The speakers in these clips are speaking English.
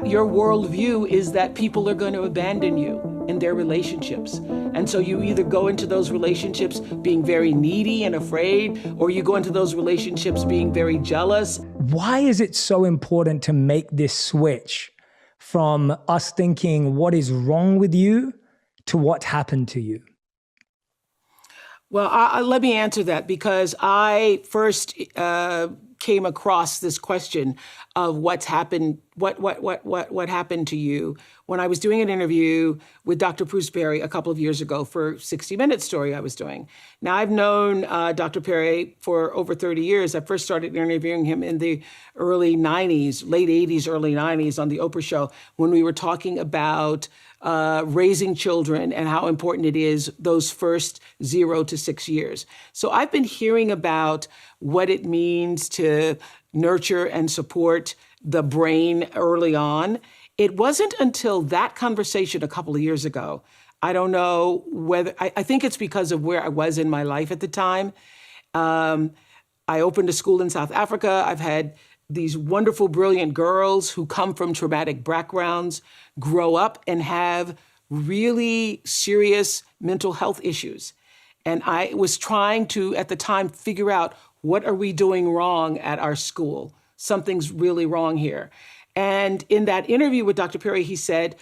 your worldview is that people are going to abandon you in their relationships. And so you either go into those relationships being very needy and afraid, or you go into those relationships being very jealous. Why is it so important to make this switch from us thinking what is wrong with you to what happened to you? Well, let me answer that, because I first came across this question of what's happened, what happened to you when I was doing an interview with Dr. Bruce Perry a couple of years ago for 60 Minutes story I was doing. Now, I've known Dr. Perry for over 30 years. I first started interviewing him in the early 90s, late 80s, early 90s on the Oprah show, when we were talking about raising children and how important it is those first 0 to 6 years. So I've been hearing about what it means to nurture and support the brain early on. It wasn't until that conversation a couple of years ago. I don't know whether, I think it's because of where I was in my life at the time. I opened a school in South Africa. I've had these wonderful, brilliant girls who come from traumatic backgrounds grow up and have really serious mental health issues. And I was trying to, at the time, figure out, what are we doing wrong at our school? Something's really wrong here. And in that interview with Dr. Perry, he said,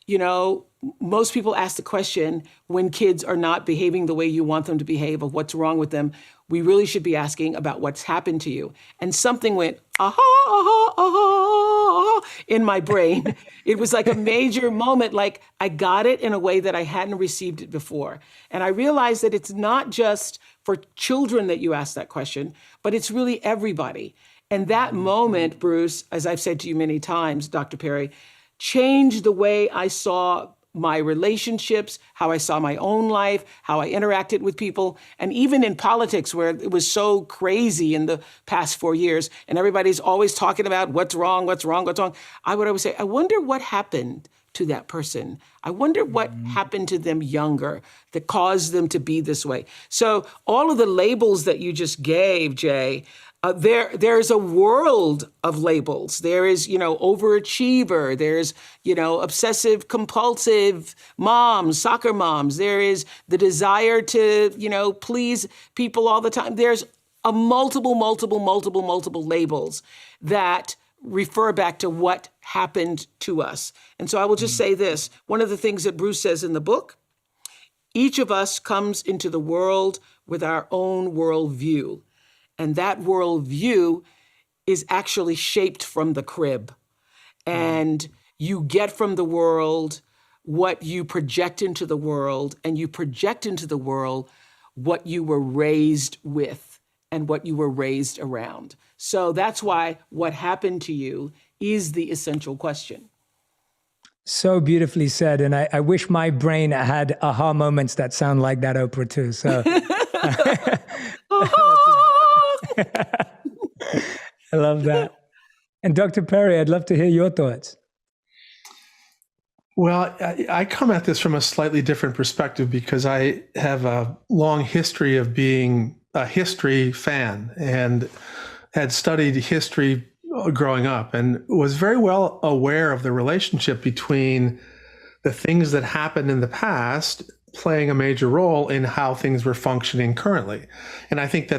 you know, most people ask the question when kids are not behaving the way you want them to behave, of what's wrong with them. We really should be asking about what's happened to you. And something went, aha, aha, aha, in my brain. It was like a major moment, like I got it in a way that I hadn't received it before. And I realized that it's not just for children that you ask that question, but it's really everybody. And that moment, Bruce, as I've said to you many times, Dr. Perry, changed the way I saw my relationships, how I saw my own life, how I interacted with people, and even in politics, where it was so crazy in the past 4 years, and everybody's always talking about what's wrong, what's wrong, what's wrong. I would always say, I wonder what happened to that person. I wonder what happened to them younger that caused them to be this way. So all of the labels that you just gave, Jay, there's a world of labels. There is, overachiever. There's, obsessive compulsive moms, soccer moms. There is the desire to, please people all the time. There's a multiple labels that refer back to what happened to us. And so I will just say this. One of the things that Bruce says in the book, each of us comes into the world with our own worldview. And that worldview is actually shaped from the crib. And you get from the world what you project into the world, and you project into the world what you were raised with and what you were raised around. So that's why what happened to you is the essential question. So beautifully said. And I wish my brain had aha moments that sound like that, Oprah, too. So I love that. And Dr. Perry, I'd love to hear your thoughts. Well, I come at this from a slightly different perspective because I have a long history of being a history fan and had studied history growing up and was very well aware of the relationship between the things that happened in the past playing a major role in how things were functioning currently. And I think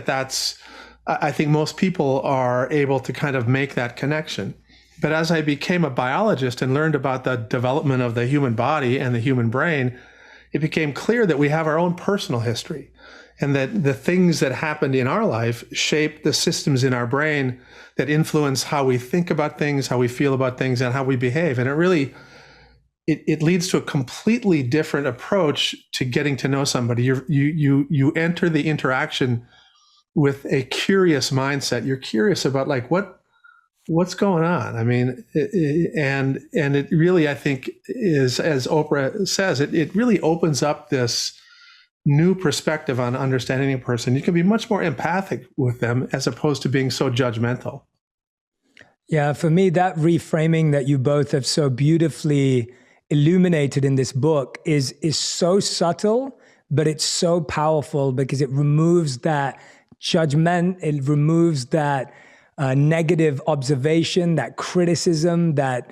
I think most people are able to kind of make that connection. But as I became a biologist and learned about the development of the human body and the human brain, it became clear that we have our own personal history and that the things that happened in our life shape the systems in our brain that influence how we think about things, how we feel about things, and how we behave. And it really, it leads to a completely different approach to getting to know somebody. You enter the interaction with a curious mindset. You're curious about like what's going on. I mean, and it really, I think, is, as Oprah says, it really opens up this new perspective on understanding a person. You can be much more empathic with them as opposed to being so judgmental. Yeah, for me, that reframing that you both have so beautifully illuminated in this book is so subtle, but it's so powerful because it removes that judgment, it removes that negative observation, that criticism, that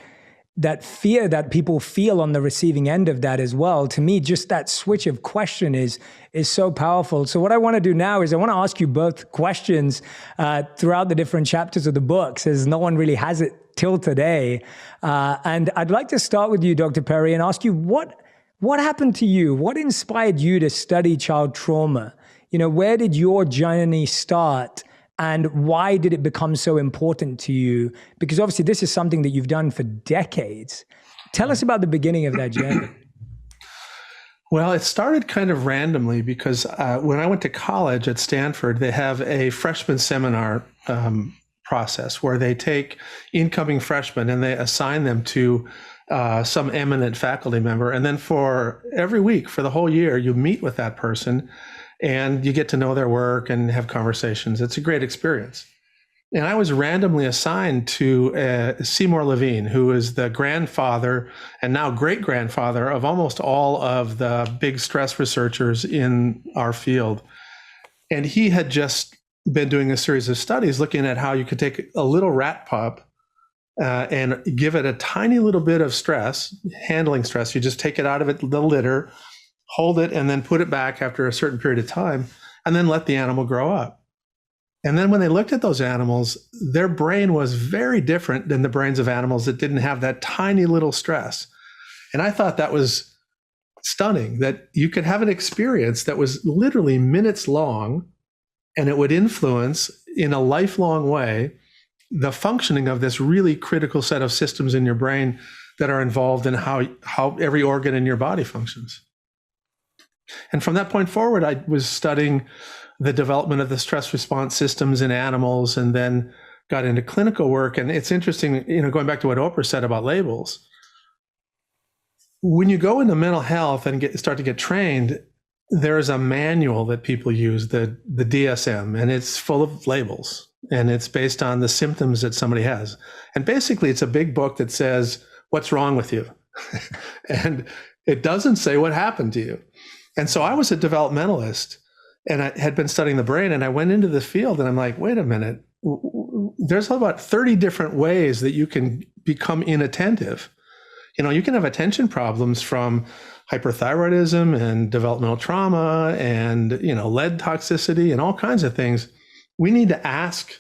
that fear that people feel on the receiving end of that as well. To me, just that switch of question is so powerful. So what I want to do now is I want to ask you both questions throughout the different chapters of the book, as no one really has it till today. And I'd like to start with you, Dr. Perry, and ask you what happened to you? What inspired you to study child trauma? Where did your journey start? And why did it become so important to you? Because obviously this is something that you've done for decades. Tell us about the beginning of that journey. Well, it started kind of randomly because when I went to college at Stanford, they have a freshman seminar process where they take incoming freshmen and they assign them to some eminent faculty member. And then for every week, for the whole year, you meet with that person and you get to know their work and have conversations. It's a great experience. And I was randomly assigned to Seymour Levine, who is the grandfather and now great-grandfather of almost all of the big stress researchers in our field. And he had just been doing a series of studies looking at how you could take a little rat pup and give it a tiny little bit of stress, handling stress. You just take it out of the litter, hold it, and then put it back after a certain period of time, and then let the animal grow up. And then when they looked at those animals, their brain was very different than the brains of animals that didn't have that tiny little stress. And I thought that was stunning, that you could have an experience that was literally minutes long, and it would influence in a lifelong way the functioning of this really critical set of systems in your brain that are involved in how every organ in your body functions. And from that point forward, I was studying the development of the stress response systems in animals, and then got into clinical work. And it's interesting, going back to what Oprah said about labels. When you go into mental health and start to get trained, there's a manual that people use, the DSM, and it's full of labels, and it's based on the symptoms that somebody has. And basically, it's a big book that says, what's wrong with you? And it doesn't say what happened to you. And so I was a developmentalist, and I had been studying the brain, and I went into the field, and I'm like, wait a minute, there's about 30 different ways that you can become inattentive. You can have attention problems from hyperthyroidism and developmental trauma and, lead toxicity and all kinds of things. We need to ask,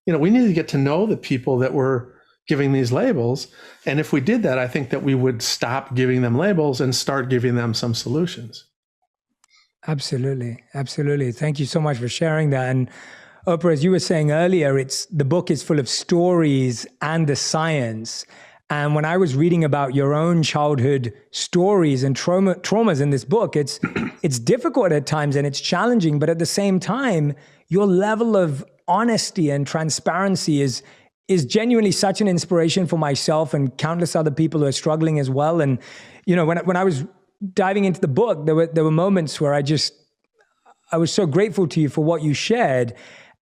we need to get to know the people that were giving these labels. And if we did that, I think that we would stop giving them labels and start giving them some solutions. Absolutely. Absolutely. Thank you so much for sharing that. And Oprah, as you were saying earlier, the book is full of stories and the science. And when I was reading about your own childhood stories and traumas in this book, it's difficult at times and it's challenging, but at the same time, your level of honesty and transparency is genuinely such an inspiration for myself and countless other people who are struggling as well. And, when I was diving into the book, there were moments where I was so grateful to you for what you shared.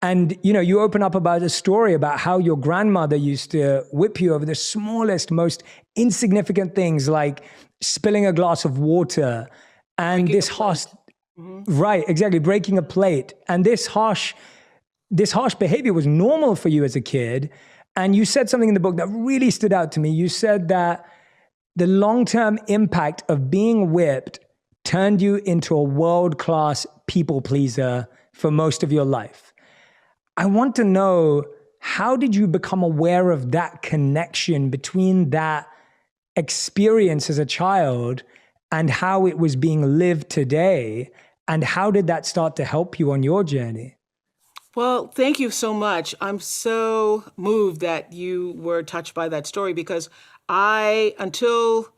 And, you open up about a story about how your grandmother used to whip you over the smallest, most insignificant things, like spilling a glass of water and breaking this harsh, right, exactly, breaking a plate. And this harsh behavior was normal for you as a kid. And you said something in the book that really stood out to me. You said that the long-term impact of being whipped turned you into a world-class people pleaser for most of your life. I want to know, how did you become aware of that connection between that experience as a child and how it was being lived today? And how did that start to help you on your journey? Well, thank you so much. I'm so moved that you were touched by that story, because until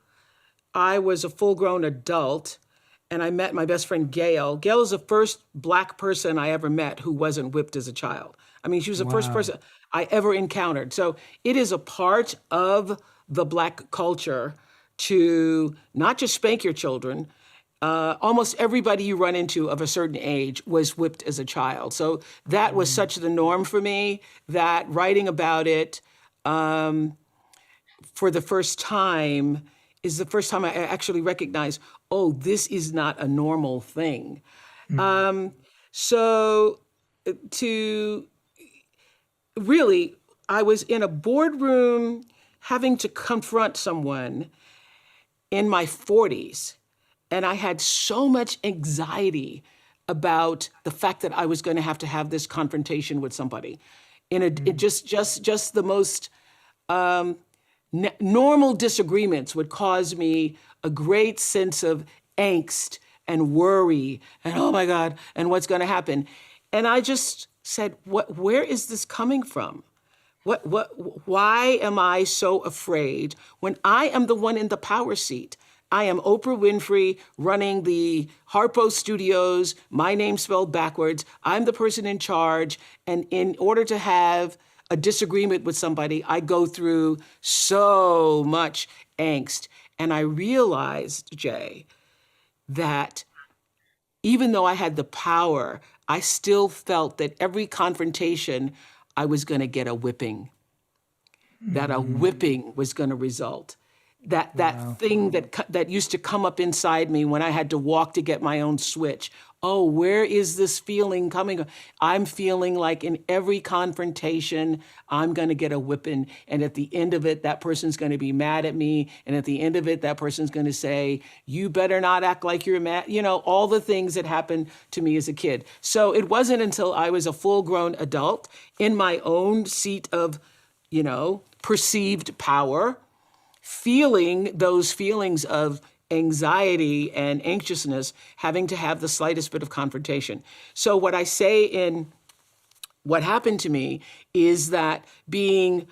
I was a full-grown adult and I met my best friend, Gail. Gail is the first Black person I ever met who wasn't whipped as a child. I mean, she was the first person I ever encountered. So it is a part of the Black culture to not just spank your children. Almost everybody you run into of a certain age was whipped as a child. So that was such the norm for me that writing about it for the first time is the first time I actually recognized, oh, this is not a normal thing. So to really, I was in a boardroom having to confront someone in my 40s, and I had so much anxiety about the fact that I was going to have this confrontation with somebody. It just the most normal disagreements would cause me a great sense of angst and worry and oh my God, and what's going to happen. And I just said, where is this coming from? Why am I so afraid when I am the one in the power seat? I am Oprah Winfrey running the Harpo Studios, my name spelled backwards. I'm the person in charge. And in order to have a disagreement with somebody, I go through so much angst. And I realized, Jay, that even though I had the power, I still felt that every confrontation, I was going to get a whipping, that a whipping was going to result. That thing that used to come up inside me when I had to walk to get my own switch. Oh, where is this feeling coming? I'm feeling like in every confrontation, I'm going to get a whipping. And at the end of it, that person's going to be mad at me. And at the end of it, that person's going to say, you better not act like you're mad. You know, all the things that happened to me as a kid. So it wasn't until I was a full-grown adult in my own seat of, perceived power, feeling those feelings of anxiety and anxiousness, having to have the slightest bit of confrontation. So what I say in what happened to me is that being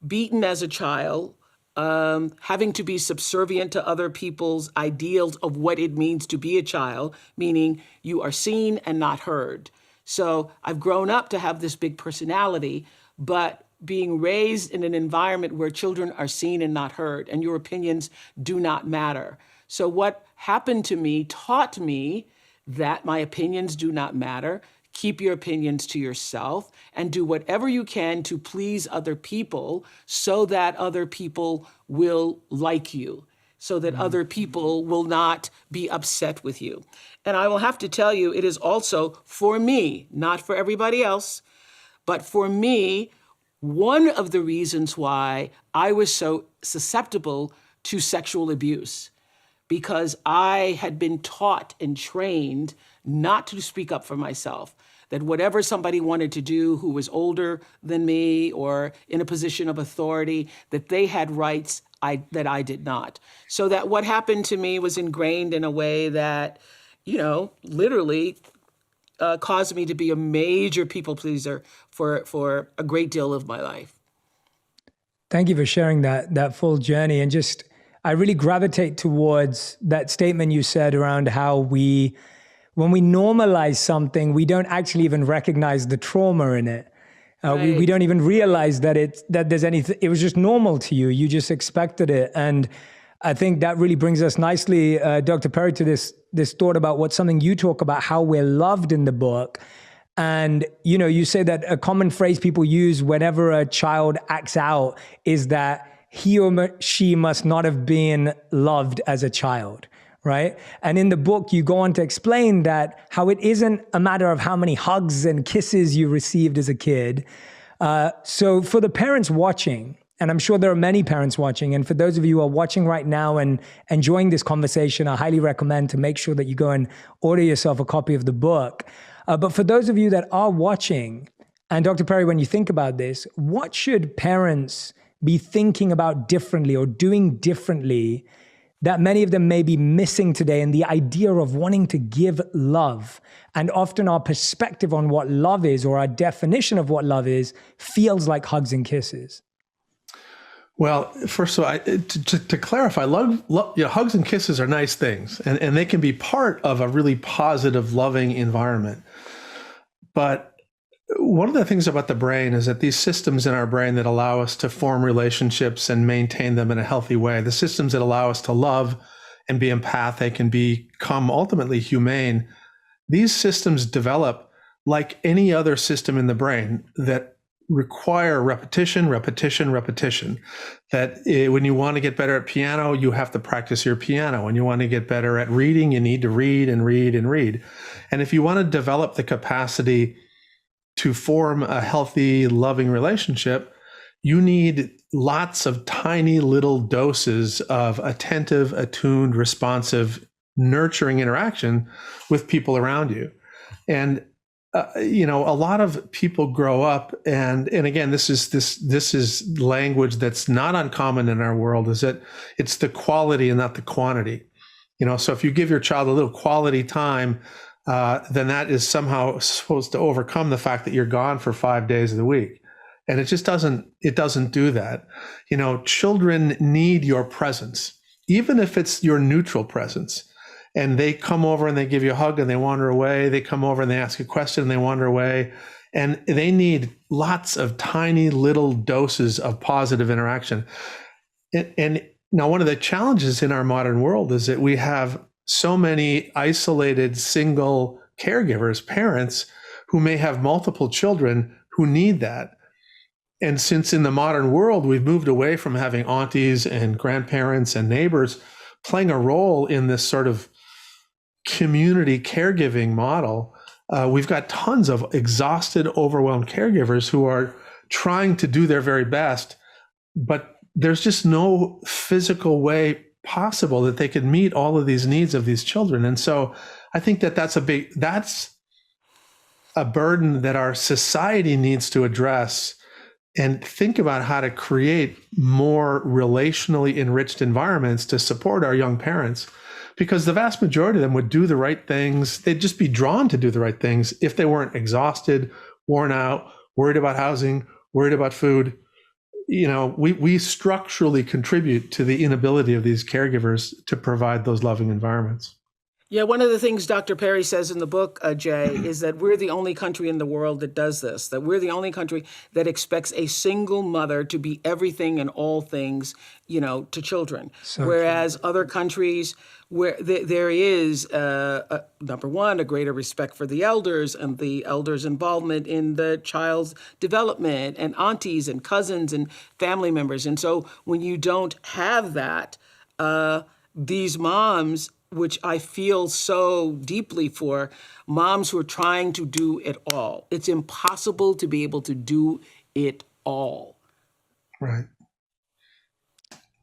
beaten as a child, having to be subservient to other people's ideals of what it means to be a child, meaning you are seen and not heard. So I've grown up to have this big personality, but being raised in an environment where children are seen and not heard, and your opinions do not matter. So what happened to me taught me that my opinions do not matter. Keep your opinions to yourself and do whatever you can to please other people so that other people will like you, so that other people will not be upset with you. And I will have to tell you, it is also for me, not for everybody else, but for me, one of the reasons why I was so susceptible to sexual abuse, because I had been taught and trained not to speak up for myself, that whatever somebody wanted to do who was older than me or in a position of authority, that they had rights that I did not. So that what happened to me was ingrained in a way that, literally caused me to be a major people pleaser for a great deal of my life. Thank you for sharing that full journey. And I really gravitate towards that statement you said around how when we normalize something, we don't actually even recognize the trauma in it. Right. We don't even realize that there's anything. It was just normal to you. You just expected it. And I think that really brings us nicely, Dr. Perry, to this thought about what's something you talk about, how we're loved in the book. And, you say that a common phrase people use whenever a child acts out is that he or she must not have been loved as a child, right? And in the book, you go on to explain that how it isn't a matter of how many hugs and kisses you received as a kid. So for the parents watching, and I'm sure there are many parents watching, and for those of you who are watching right now and enjoying this conversation, I highly recommend to make sure that you go and order yourself a copy of the book. But for those of you that are watching, and Dr. Perry, when you think about this, what should parents be thinking about differently or doing differently that many of them may be missing today in the idea of wanting to give love? And often our perspective on what love is, or our definition of what love is, feels like hugs and kisses. Well, first of all, to clarify, hugs and kisses are nice things, and they can be part of a really positive, loving environment. But one of the things about the brain is that these systems in our brain that allow us to form relationships and maintain them in a healthy way, the systems that allow us to love and be empathic and become ultimately humane, these systems develop like any other system in the brain that require repetition. That when you want to get better at piano, you have to practice your piano. When you want to get better at reading, you need to read and read and read. And if you want to develop the capacity to form a healthy, loving relationship, you need lots of tiny little doses of attentive, attuned, responsive, nurturing interaction with people around you. And a lot of people grow up, and again, this is language that's not uncommon in our world. Is that it's the quality and not the quantity. So if you give your child a little quality time, then that is somehow supposed to overcome the fact that you're gone for 5 days of the week, and it just doesn't. It doesn't do that. Children need your presence, even if it's your neutral presence. And they come over and they give you a hug and they wander away. They come over and they ask a question and they wander away. And they need lots of tiny little doses of positive interaction. And now one of the challenges in our modern world is that we have so many isolated single caregivers, parents who may have multiple children who need that. And since in the modern world, we've moved away from having aunties and grandparents and neighbors playing a role in this sort of community caregiving model, we've got tons of exhausted, overwhelmed caregivers who are trying to do their very best, but there's just no physical way possible that they could meet all of these needs of these children. And so I think that's a burden that our society needs to address and think about how to create more relationally enriched environments to support our young parents. Because the vast majority of them would do the right things. They'd just be drawn to do the right things if they weren't exhausted, worn out, worried about housing, worried about food. We structurally contribute to the inability of these caregivers to provide those loving environments. Yeah, one of the things Dr. Perry says in the book, Jay, is that we're the only country in the world that does this, that we're the only country that expects a single mother to be everything and all things, to children. So whereas other countries where there is, number one, a greater respect for the elders and the elders' involvement in the child's development, and aunties and cousins and family members. And so when you don't have that, these moms, which I feel so deeply for, moms who are trying to do it all. It's impossible to be able to do it all. Right.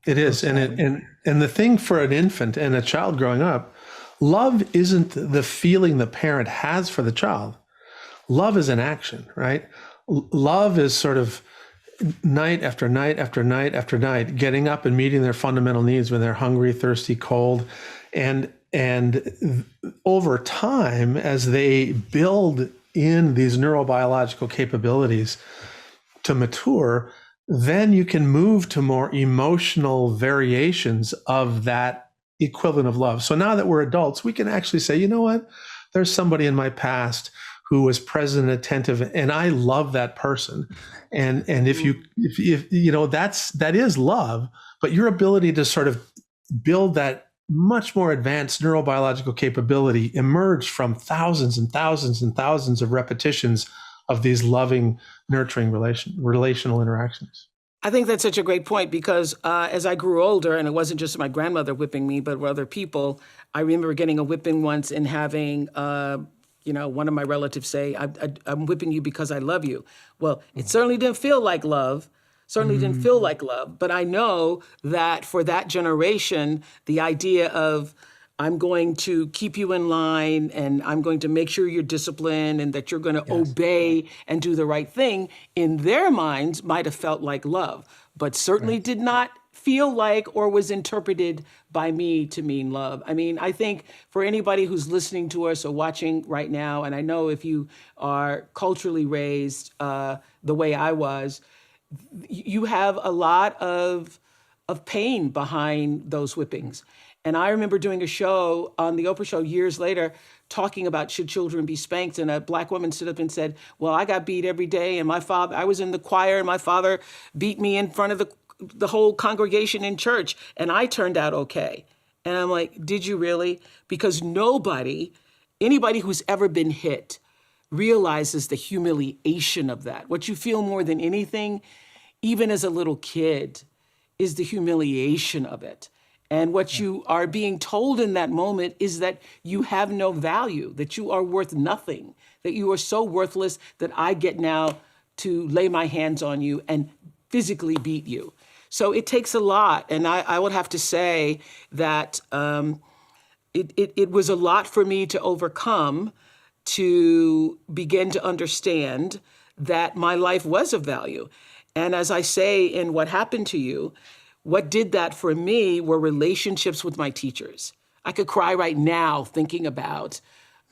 It is. And the thing for an infant and a child growing up, love isn't the feeling the parent has for the child. Love is an action, right? Love is sort of night after night after night after night, getting up and meeting their fundamental needs when they're hungry, thirsty, cold. And over time, as they build in these neurobiological capabilities to mature, then you can move to more emotional variations of that equivalent of love. So now that we're adults, we can actually say, you know what? There's somebody in my past who was present and attentive, and I love that person. And if that is love, but your ability to sort of build that much more advanced neurobiological capability emerged from thousands and thousands and thousands of repetitions of these loving, nurturing relational interactions. I think that's such a great point because as I grew older, and it wasn't just my grandmother whipping me, but other people, I remember getting a whipping once and having one of my relatives say, I'm whipping you because I love you. Well, it certainly didn't feel like love. But I know that for that generation, the idea of I'm going to keep you in line and I'm going to make sure you're disciplined and that you're going to obey and do the right thing, in their minds might have felt like love, but certainly did not feel like or was interpreted by me to mean love. I mean, I think for anybody who's listening to us or watching right now, and I know if you are culturally raised the way I was, you have a lot of pain behind those whippings. And I remember doing a show on the Oprah show years later talking about should children be spanked. And a Black woman stood up and said, well, I got beat every day. And I was in the choir and my father beat me in front of the whole congregation in church. And I turned out okay. And I'm like, did you really? Because anybody who's ever been hit realizes the humiliation of that. What you feel more than anything, even as a little kid, is the humiliation of it. And what you are being told in that moment is that you have no value, that you are worth nothing, that you are so worthless that I get now to lay my hands on you and physically beat you. So it takes a lot. And I would have to say that it was a lot for me to overcome, to begin to understand that my life was of value. And as I say in What Happened to You, what did that for me were relationships with my teachers. I could cry right now thinking about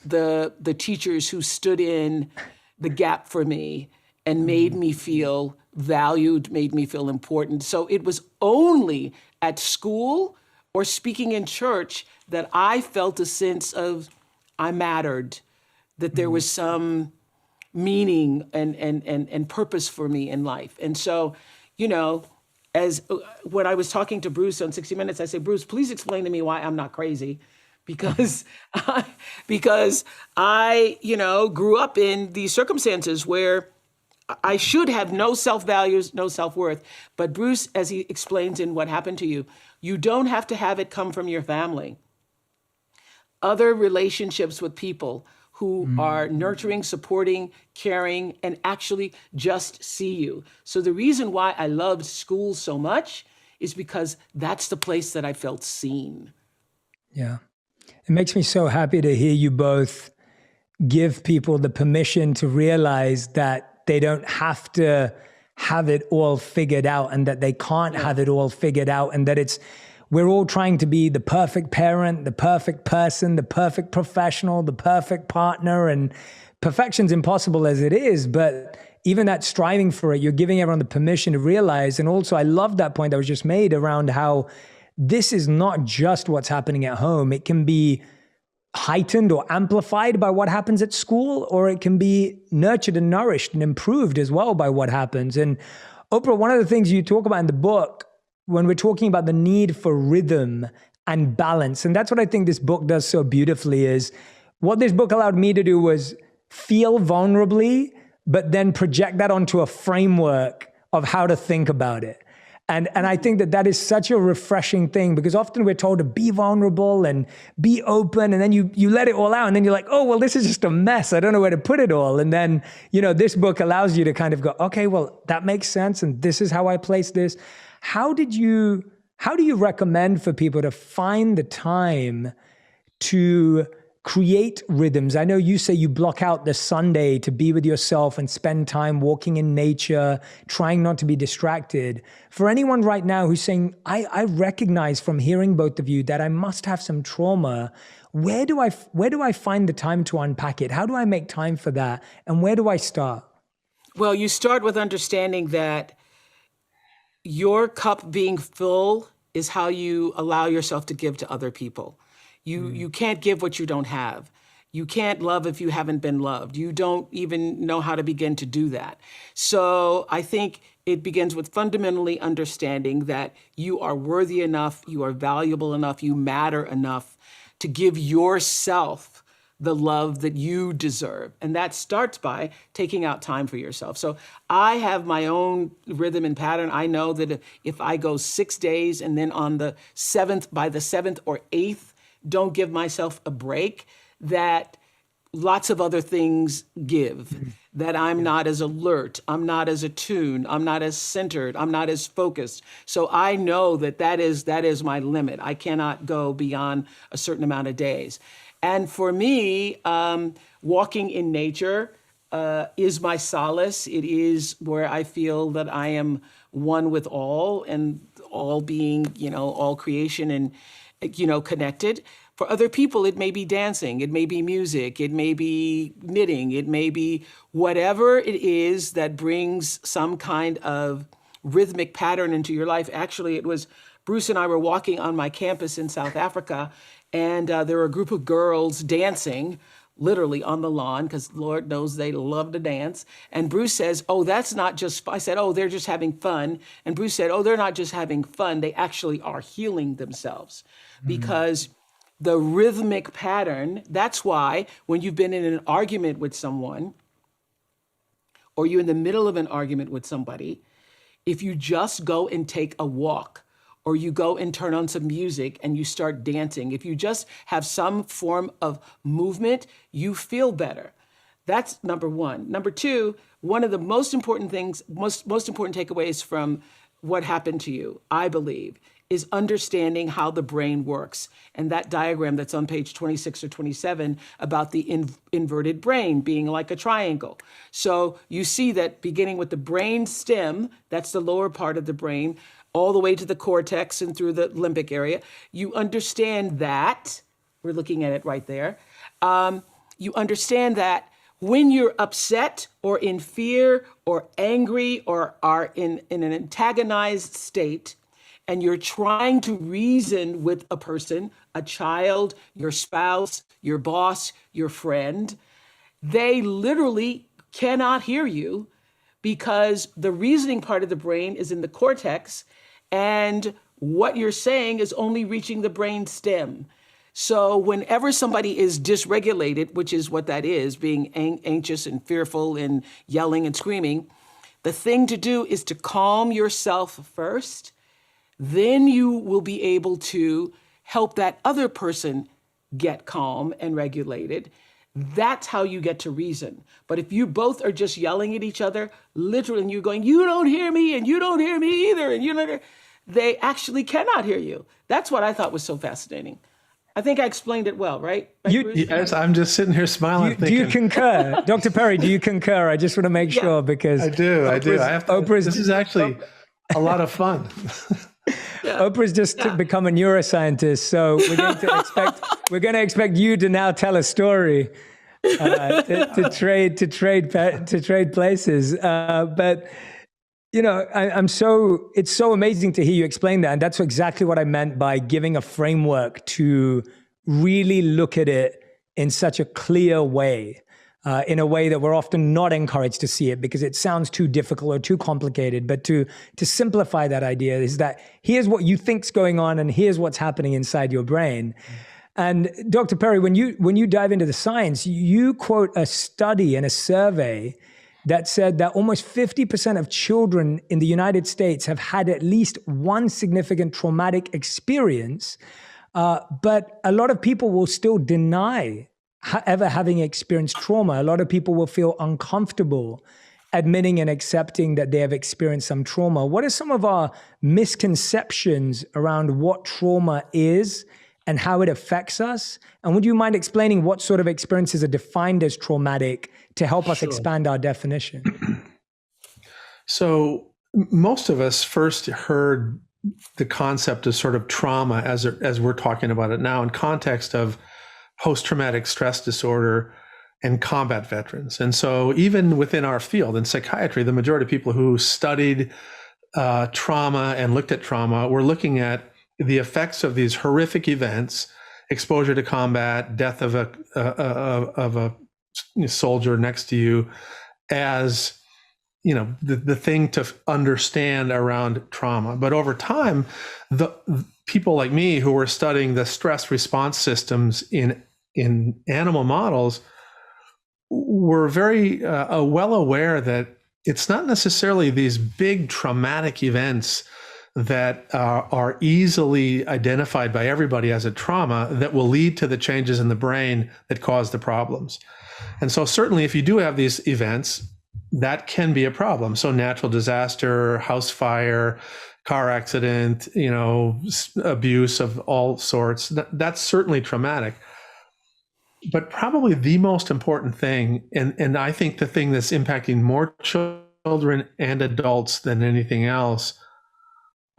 the teachers who stood in the gap for me and made me feel valued, made me feel important. So it was only at school or speaking in church that I felt a sense of I mattered, that there was some meaning and purpose for me in life. And so, you know, as when I was talking to Bruce on 60 Minutes, I said, Bruce, please explain to me why I'm not crazy. Because I, you know, grew up in these circumstances where I should have no self-values, no self-worth. But Bruce, as he explains in What Happened to You, you don't have to have it come from your family. Other relationships with people who are nurturing, supporting, caring, and actually just see you. So the reason why I loved school so much is because that's the place that I felt seen. Yeah. It makes me so happy to hear you both give people the permission to realize that they don't have to have it all figured out, and that they can't have it all figured out, and that we're all trying to be the perfect parent, the perfect person, the perfect professional, the perfect partner, and perfection's impossible as it is, but even that striving for it, you're giving everyone the permission to realize. And also I love that point that was just made around how this is not just what's happening at home. It can be heightened or amplified by what happens at school, or it can be nurtured and nourished and improved as well by what happens. And Oprah, one of the things you talk about in the book, when we're talking about the need for rhythm and balance, and that's what I think this book does so beautifully, is what this book allowed me to do was feel vulnerably, but then project that onto a framework of how to think about it. And I think that is such a refreshing thing, because often we're told to be vulnerable and be open, and then you let it all out, and then you're like, oh, well, this is just a mess. I don't know where to put it all. And then, you know, this book allows you to kind of go, okay, well, that makes sense, and this is how I place this. How do you recommend for people to find the time to create rhythms? I know you say you block out the Sunday to be with yourself and spend time walking in nature, trying not to be distracted. For anyone right now who's saying, I recognize from hearing both of you that I must have some trauma, where do I find the time to unpack it? How do I make time for that? And where do I start? Well, you start with understanding that your cup being full is how you allow yourself to give to other people. You can't give what you don't have. You can't love if you haven't been loved. You don't even know how to begin to do that. So I think it begins with fundamentally understanding that you are worthy enough, you are valuable enough, you matter enough to give yourself the love that you deserve. And that starts by taking out time for yourself. So I have my own rhythm and pattern. I know that if I go 6 days and then on the 7th, by the 7th or 8th, don't give myself a break, that lots of other things give, that I'm not as alert, I'm not as attuned, I'm not as centered, I'm not as focused. So I know that is my limit. I cannot go beyond a certain amount of days. And for me, walking in nature is my solace. It is where I feel that I am one with all, and all being, all creation and, connected. For other people, it may be dancing, it may be music, it may be knitting, it may be whatever it is that brings some kind of rhythmic pattern into your life. Actually, it was Bruce and I were walking on my campus in South Africa, and there were a group of girls dancing literally on the lawn, because Lord knows they love to dance. And Bruce says, oh, that's not just, I said, oh, they're just having fun. And Bruce said, oh, they're not just having fun. They actually are healing themselves, because the rhythmic pattern, that's why when you've been in an argument with someone, or you're in the middle of an argument with somebody, if you just go and take a walk, or you go and turn on some music and you start dancing, if you just have some form of movement, you feel better. That's number one. Number two, one of the most important things, most important takeaways from what happened to you, I believe, is understanding how the brain works. And that diagram that's on page 26 or 27 about the inverted brain being like a triangle. So you see that beginning with the brain stem, that's the lower part of the brain, all the way to the cortex and through the limbic area. You understand that, we're looking at it right there. You understand that when you're upset or in fear or angry or are in an antagonized state, and you're trying to reason with a person, a child, your spouse, your boss, your friend, they literally cannot hear you because the reasoning part of the brain is in the cortex, and what you're saying is only reaching the brain stem. So whenever somebody is dysregulated, which is what that is, being anxious and fearful and yelling and screaming, the thing to do is to calm yourself first. Then you will be able to help that other person get calm and regulated. That's how you get to reason. But if you both are just yelling at each other, literally, and you're going, you don't hear me, and you don't hear me either, and you know, they actually cannot hear you. That's what I thought was so fascinating. I think I explained it well, right? Yes, I'm just sitting here smiling. Do you concur? Dr. Perry, do you concur? I just want to make sure because I do. I have to, this is actually a lot of fun. Oprah's just become a neuroscientist, so we're going to expect you to now tell a story to trade places. But you know, it's so amazing to hear you explain that, and that's exactly what I meant by giving a framework to really look at it in such a clear way. In a way that we're often not encouraged to see it because it sounds too difficult or too complicated. But to simplify that idea is that here's what you think's going on and here's what's happening inside your brain. And Dr. Perry, when you dive into the science, you quote a study and a survey that said that almost 50% of children in the United States have had at least one significant traumatic experience, but a lot of people will still deny ever having experienced trauma. A lot of people will feel uncomfortable admitting and accepting that they have experienced some trauma. What are some of our misconceptions around what trauma is and how it affects us? And would you mind explaining what sort of experiences are defined as traumatic to help us expand our definition? So most of us first heard the concept of sort of trauma as we're talking about it now in context of post-traumatic stress disorder and combat veterans. And so even within our field in psychiatry, the majority of people who studied trauma and looked at trauma were looking at the effects of these horrific events, exposure to combat, death of a soldier next to you, as the thing to understand around trauma. But over time, the people like me who were studying the stress response systems in animal models were very well aware that it's not necessarily these big traumatic events that are easily identified by everybody as a trauma that will lead to the changes in the brain that cause the problems. And so certainly if you do have these events, that can be a problem. So natural disaster, house fire, car accident, abuse of all sorts, that's certainly traumatic. But probably the most important thing, and I think the thing that's impacting more children and adults than anything else,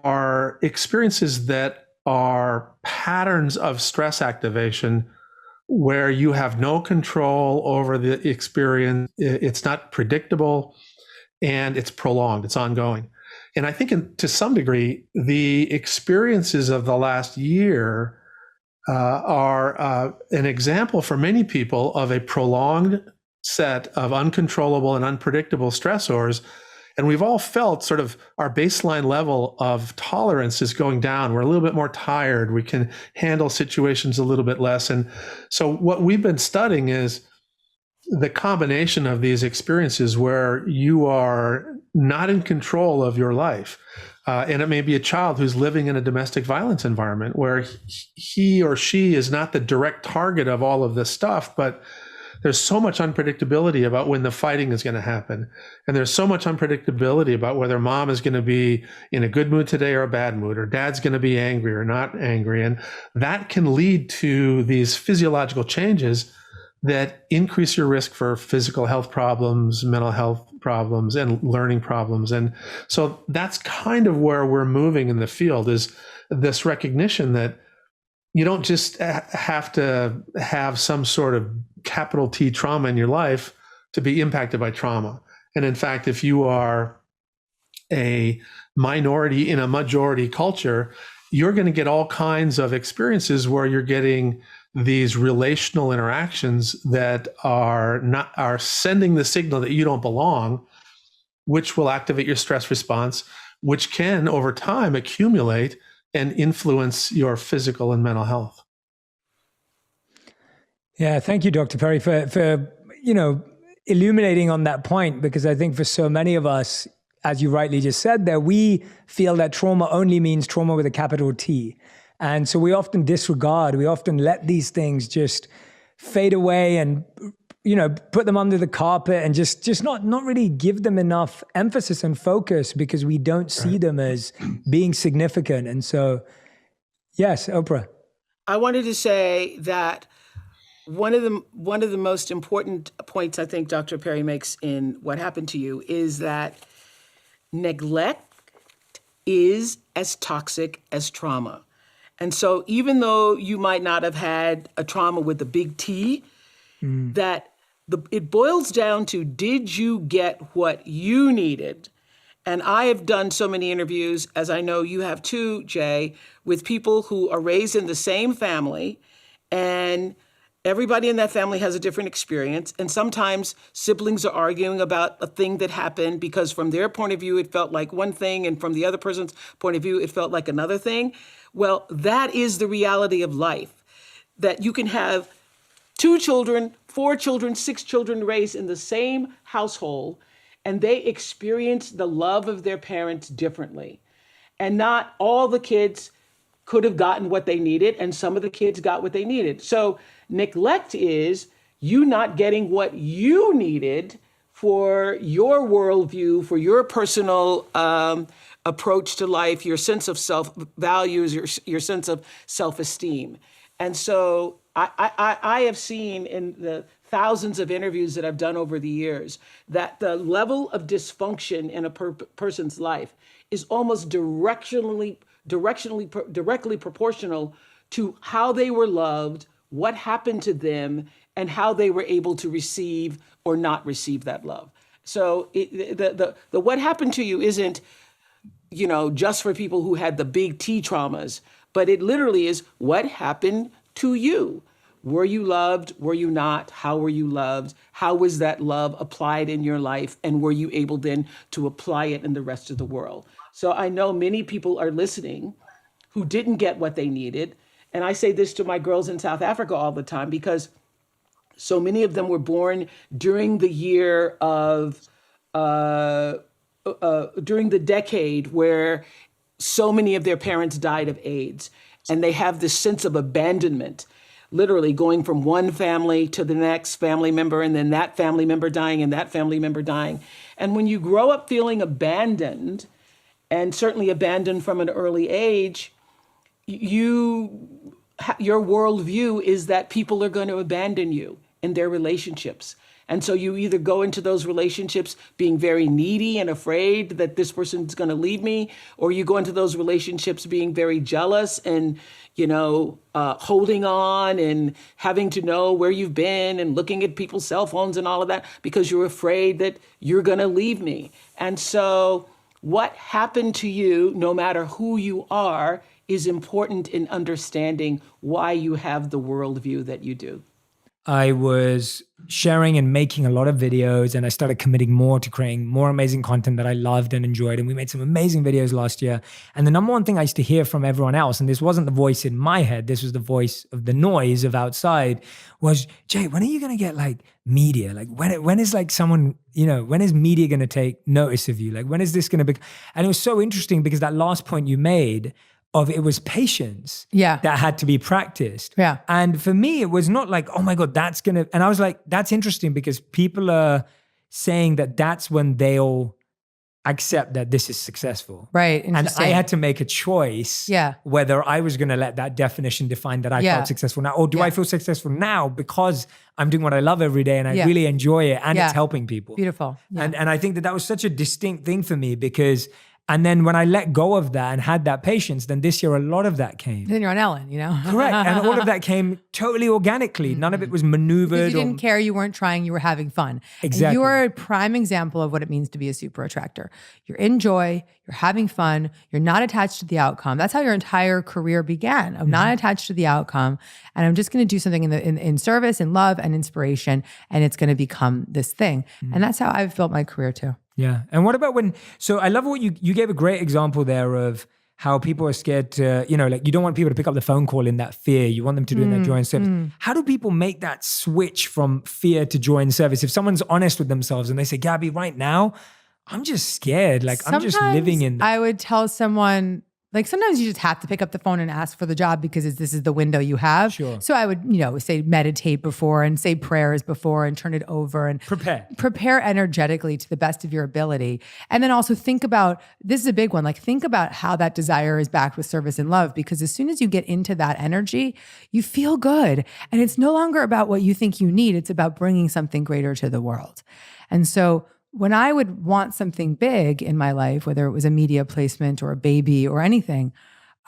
are experiences that are patterns of stress activation where you have no control over the experience. It's not predictable and it's prolonged, it's ongoing. And I think to some degree, the experiences of the last year are an example for many people of a prolonged set of uncontrollable and unpredictable stressors. And we've all felt sort of our baseline level of tolerance is going down. We're a little bit more tired. We can handle situations a little bit less. And so what we've been studying is the combination of these experiences where you are not in control of your life. And it may be a child who's living in a domestic violence environment where he or she is not the direct target of all of this stuff, but there's so much unpredictability about when the fighting is going to happen. And there's so much unpredictability about whether mom is going to be in a good mood today or a bad mood, or dad's going to be angry or not angry. And that can lead to these physiological changes that increase your risk for physical health problems, mental health problems, and learning problems. And so that's kind of where we're moving in the field, is this recognition that you don't just have to have some sort of capital T trauma in your life to be impacted by trauma. And in fact, if you are a minority in a majority culture, you're going to get all kinds of experiences where you're getting these relational interactions that are sending the signal that you don't belong, which will activate your stress response, which can over time accumulate and influence your physical and mental health. Yeah, thank you, Dr. Perry, for illuminating on that point, because I think for so many of us, as you rightly just said there, we feel that trauma only means trauma with a capital T. And so we often disregard, we often let these things just fade away and, put them under the carpet and just not really give them enough emphasis and focus because we don't see them as being significant. And so, yes, Oprah. I wanted to say that one of the most important points I think Dr. Perry makes in What Happened to You is that neglect is as toxic as trauma. And so even though you might not have had a trauma with a big T, it boils down to, did you get what you needed? And I have done so many interviews, as I know you have too, Jay, with people who are raised in the same family, and everybody in that family has a different experience. And sometimes siblings are arguing about a thing that happened because from their point of view, it felt like one thing, and from the other person's point of view, it felt like another thing. Well, that is the reality of life, that you can have 2 children, 4 children, 6 children raised in the same household, and they experience the love of their parents differently. And not all the kids could have gotten what they needed, and some of the kids got what they needed. So neglect is you not getting what you needed for your worldview, for your personal approach to life, your sense of self-values, your sense of self-esteem. And so I have seen in the thousands of interviews that I've done over the years that the level of dysfunction in a person's life is almost directly proportional to how they were loved, what happened to them, and how they were able to receive or not receive that love. So the what happened to you isn't, just for people who had the big T traumas, but it literally is what happened to you. Were you loved? Were you not? How were you loved? How was that love applied in your life? And were you able then to apply it in the rest of the world? So I know many people are listening who didn't get what they needed. And I say this to my girls in South Africa all the time because so many of them were born during the year of, during the decade where so many of their parents died of AIDS. And they have this sense of abandonment, literally going from one family to the next family member, and then that family member dying and that family member dying. And when you grow up feeling abandoned, and certainly abandoned from an early age, your worldview is that people are going to abandon you in their relationships. And so you either go into those relationships being very needy and afraid that this person's going to leave me, or you go into those relationships being very jealous and, holding on and having to know where you've been and looking at people's cell phones and all of that because you're afraid that you're going to leave me. And so what happened to you, no matter who you are, is important in understanding why you have the worldview that you do. I was sharing and making a lot of videos, and I started committing more to creating more amazing content that I loved and enjoyed. And we made some amazing videos last year. And the number one thing I used to hear from everyone else, and this wasn't the voice in my head, this was the voice of the noise of outside, was, Jay, when are you going to get like media? Like when is like someone, when is media going to take notice of you? Like when is this going to be? And it was so interesting because that last point you made it was patience Yeah. that had to be practiced. Yeah. And for me, it was not like, oh my God, and I was like, that's interesting because people are saying that that's when they'll accept that this is successful. Right. And Interesting. I had to make a choice whether I was going to let that definition define that I felt successful now, or do I feel successful now because I'm doing what I love every day and I really enjoy it and it's helping people. Beautiful. Yeah. And I think that was such a distinct thing for me because, and then when I let go of that and had that patience, then this year a lot of that came. Then you're on Ellen, you know? Correct. And all of that came totally organically. None of it was maneuvered. Because you didn't care, you weren't trying, you were having fun. Exactly. And you're a prime example of what it means to be a super attractor. You're in joy, you're having fun, you're not attached to the outcome. That's how your entire career began. I'm not attached to the outcome. And I'm just going to do something in service and love and inspiration. And it's going to become this thing. And that's how I've built my career too. Yeah. And what about so I love what you gave a great example there of how people are scared to, like you don't want people to pick up the phone call in that fear. You want them to do it in that joy and service. How do people make that switch from fear to joy and service? If someone's honest with themselves and they say, Gabby, right now, I'm just scared. Like I'm just living in that. I would tell someone, like sometimes you just have to pick up the phone and ask for the job because this is the window you have. Sure. So I would, say meditate before and say prayers before and turn it over and prepare energetically to the best of your ability. And then also think about, this is a big one, like think about how that desire is backed with service and love, because as soon as you get into that energy, you feel good. And it's no longer about what you think you need. It's about bringing something greater to the world. And so when I would want something big in my life, whether it was a media placement or a baby or anything,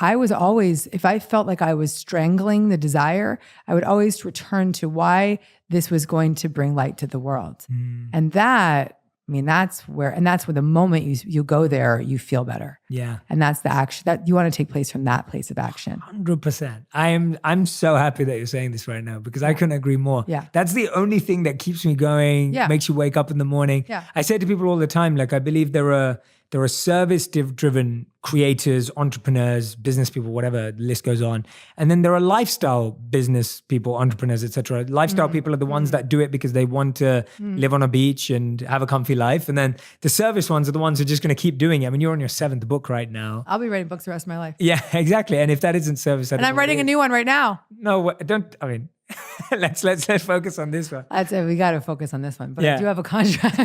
I was always, if I felt like I was strangling the desire, I would always return to why this was going to bring light to the world. And that's where the moment you go there, you feel better. Yeah. And that's the action that you want to take place from that place of action. 100%. I'm so happy that you're saying this right now because I couldn't agree more. Yeah. That's the only thing that keeps me going, makes you wake up in the morning. Yeah. I say to people all the time, like I believe there are service-driven creators, entrepreneurs, business people, whatever, the list goes on. And then there are lifestyle business people, entrepreneurs, etc. Lifestyle people are the ones that do it because they want to live on a beach and have a comfy life. And then the service ones are the ones who are just going to keep doing it. I mean, you're on your 7th book right now. I'll be writing books the rest of my life. Yeah, exactly. And if that isn't service, and I'm writing a new one right now. No, don't. I mean, let's focus on this one. We got to focus on this one, but I do have a contract.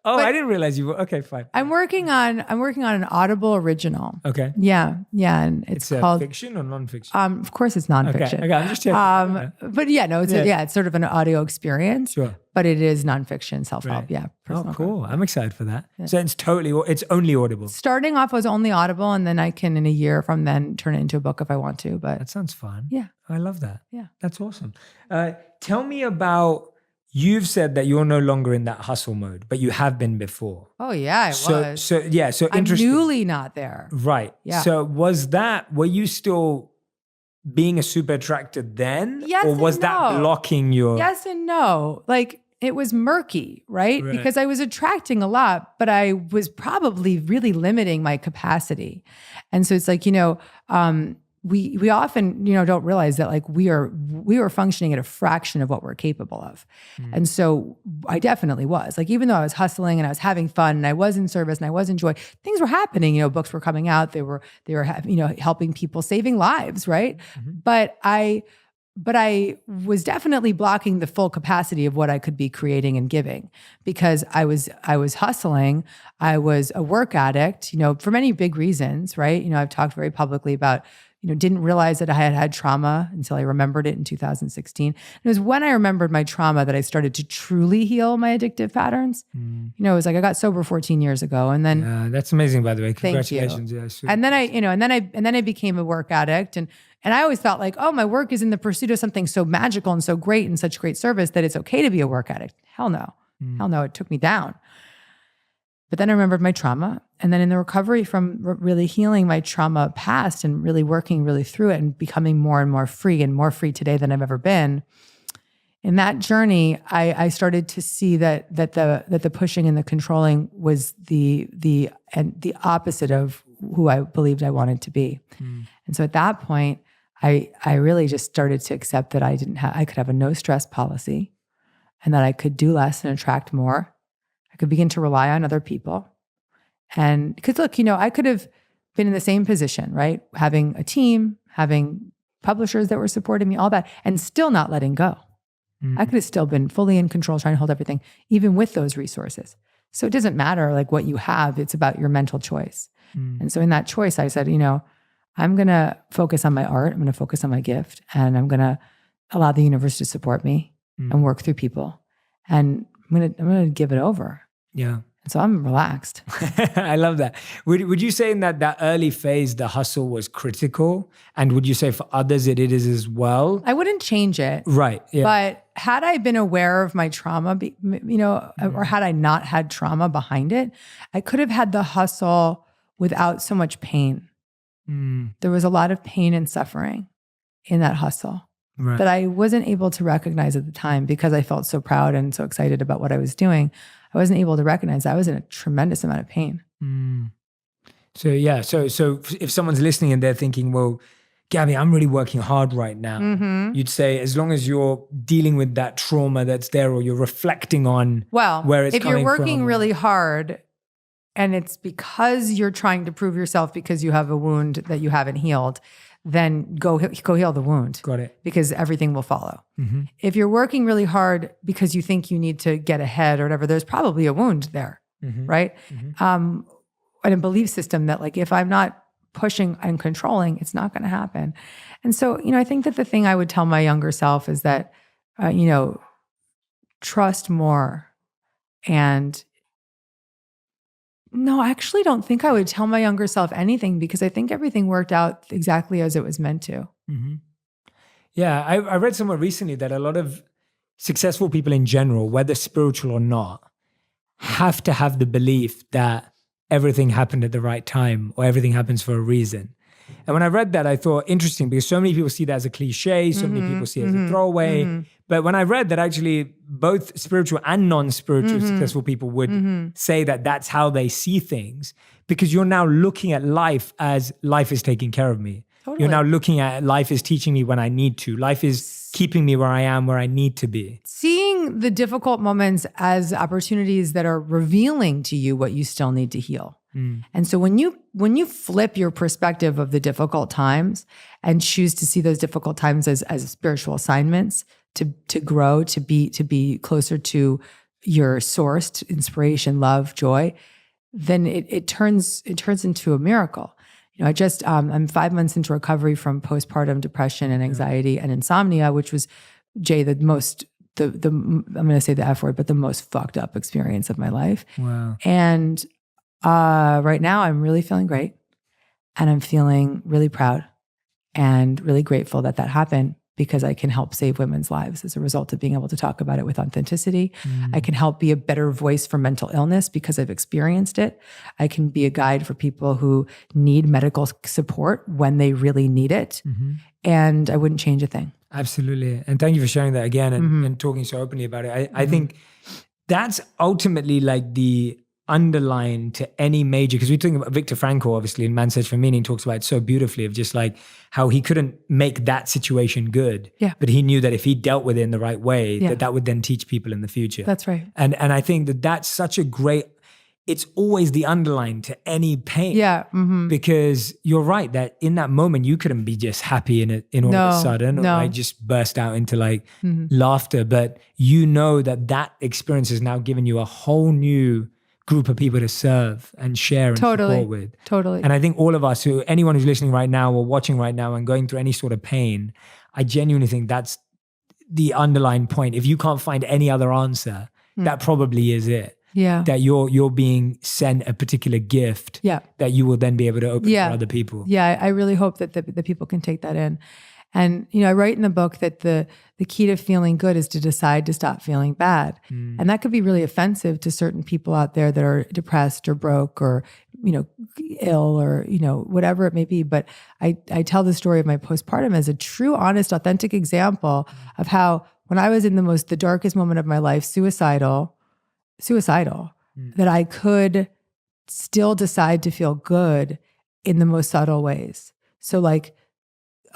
Oh, I didn't realize you were. Okay, fine. I'm working on an Audible original. Okay. Yeah, and it's called fiction or nonfiction. Of course, it's nonfiction. Okay, I'm just checking. But it's sort of an audio experience. Sure. But it is nonfiction, self-help. Right. Yeah. Oh, cool. I'm excited for that. Yeah. So it's only Audible. Starting off was only Audible, and then I can, in a year from then, turn it into a book if I want to. But that sounds fun. Yeah. I love that. Yeah. That's awesome. Tell me about, you've said that you're no longer in that hustle mode, but you have been before. Oh yeah, I was. So I'm interesting. newly not there. Right. Yeah. So were you still being a super attractor then? Yes, or was that blocking your... Yes and no. Like, it was murky, right? Because I was attracting a lot, but I was probably really limiting my capacity. And so it's like, we often, don't realize that like we were functioning at a fraction of what we're capable of. And so I definitely was. Like, even though I was hustling and I was having fun and I was in service and I was in joy, things were happening, books were coming out, they were helping people, saving lives, right? But I was definitely blocking the full capacity of what I could be creating and giving, because I was hustling. I was a work addict, for many big reasons, right? I've talked very publicly about, didn't realize that I had trauma until I remembered it in 2016. And it was when I remembered my trauma that I started to truly heal my addictive patterns. It was like I got sober 14 years ago, and then that's amazing, by the way. Thank Congratulations. you. Yeah, and then I became a work addict, and I always thought like, oh, my work is in the pursuit of something so magical and so great and such great service that it's okay to be a work addict. Hell no. Hell no, it took me down. But then I remembered my trauma. And then in the recovery from really healing my trauma past and really working really through it and becoming more and more free today than I've ever been, in that journey, I started to see that the pushing and the controlling was the opposite of who I believed I wanted to be. And so at that point, I really just started to accept that I could have a no stress policy, and that I could do less and attract more. I could begin to rely on other people. And because look, I could have been in the same position, right? Having a team, having publishers that were supporting me, all that, and still not letting go. I could have still been fully in control, trying to hold everything, even with those resources. So it doesn't matter like what you have, it's about your mental choice. And so in that choice, I said, I'm going to focus on my art. I'm going to focus on my gift, and I'm going to allow the universe to support me and work through people. And I'm going to give it over. Yeah. And so I'm relaxed. I love that. Would you say in that early phase, the hustle was critical? And would you say for others it is as well? I wouldn't change it. Right. Yeah. But had I been aware of my trauma, or had I not had trauma behind it, I could have had the hustle without so much pain. There was a lot of pain and suffering in that hustle that I wasn't able to recognize at the time because I felt so proud and so excited about what I was doing. I wasn't able to recognize I was in a tremendous amount of pain. So yeah, so if someone's listening and they're thinking, well, Gabby, I'm really working hard right now. You'd say, as long as you're dealing with that trauma that's there, or you're reflecting on where it's coming from. If you're working really hard and it's because you're trying to prove yourself because you have a wound that you haven't healed, then go heal the wound. Got it. Because everything will follow. If you're working really hard because you think you need to get ahead or whatever, there's probably a wound there, right? And a belief system that like, if I'm not pushing and controlling, it's not going to happen. And so, I think that the thing I would tell my younger self is that, trust more. And no, I actually don't think I would tell my younger self anything, because I think everything worked out exactly as it was meant to. Yeah, I read somewhere recently that a lot of successful people in general, whether spiritual or not, have to have the belief that everything happened at the right time, or everything happens for a reason. And when I read that, I thought, interesting, because so many people see that as a cliche, so many people see it as a throwaway. But when I read that, actually both spiritual and non-spiritual successful people would say that that's how they see things, because you're now looking at life as life is taking care of me. Totally. You're now looking at life is teaching me when I need to. Life is keeping me where I am, where I need to be. Seeing the difficult moments as opportunities that are revealing to you what you still need to heal. And so when you flip your perspective of the difficult times and choose to see those difficult times as spiritual assignments to grow, to be closer to your source, to inspiration, love, joy, then it turns into a miracle. I'm 5 months into recovery from postpartum depression and anxiety and insomnia, which was, Jay, I'm going to say the F word, but the most fucked up experience of my life. Wow. And right now I'm really feeling great, and I'm feeling really proud and really grateful that happened, because I can help save women's lives as a result of being able to talk about it with authenticity. I can help be a better voice for mental illness because I've experienced it. I can be a guide for people who need medical support when they really need it. And I wouldn't change a thing. Absolutely. And thank you for sharing that again and talking so openly about it. I think that's ultimately like the underline to any major, because we're talking about Viktor Frankl, obviously, in Man's Search for Meaning, talks about it so beautifully, of just like how he couldn't make that situation good, but he knew that if he dealt with it in the right way, that would then teach people in the future. That's right. And I think that's such a great, it's always the underline to any pain. Yeah. Because you're right that in that moment you couldn't be just happy in all of a sudden, or like just burst out into like laughter, but you know that experience has now given you a whole new group of people to serve and share and support with. Totally. And I think all of us, anyone who's listening right now or watching right now and going through any sort of pain, I genuinely think that's the underlying point. If you can't find any other answer, that probably is it. Yeah. That you're being sent a particular gift that you will then be able to open for other people. Yeah, I really hope that the people can take that in. And, I write in the book that the key to feeling good is to decide to stop feeling bad. And that could be really offensive to certain people out there that are depressed or broke or, ill or, whatever it may be. But I tell the story of my postpartum as a true, honest, authentic example of how when I was in the darkest moment of my life, suicidal, that I could still decide to feel good in the most subtle ways. So like,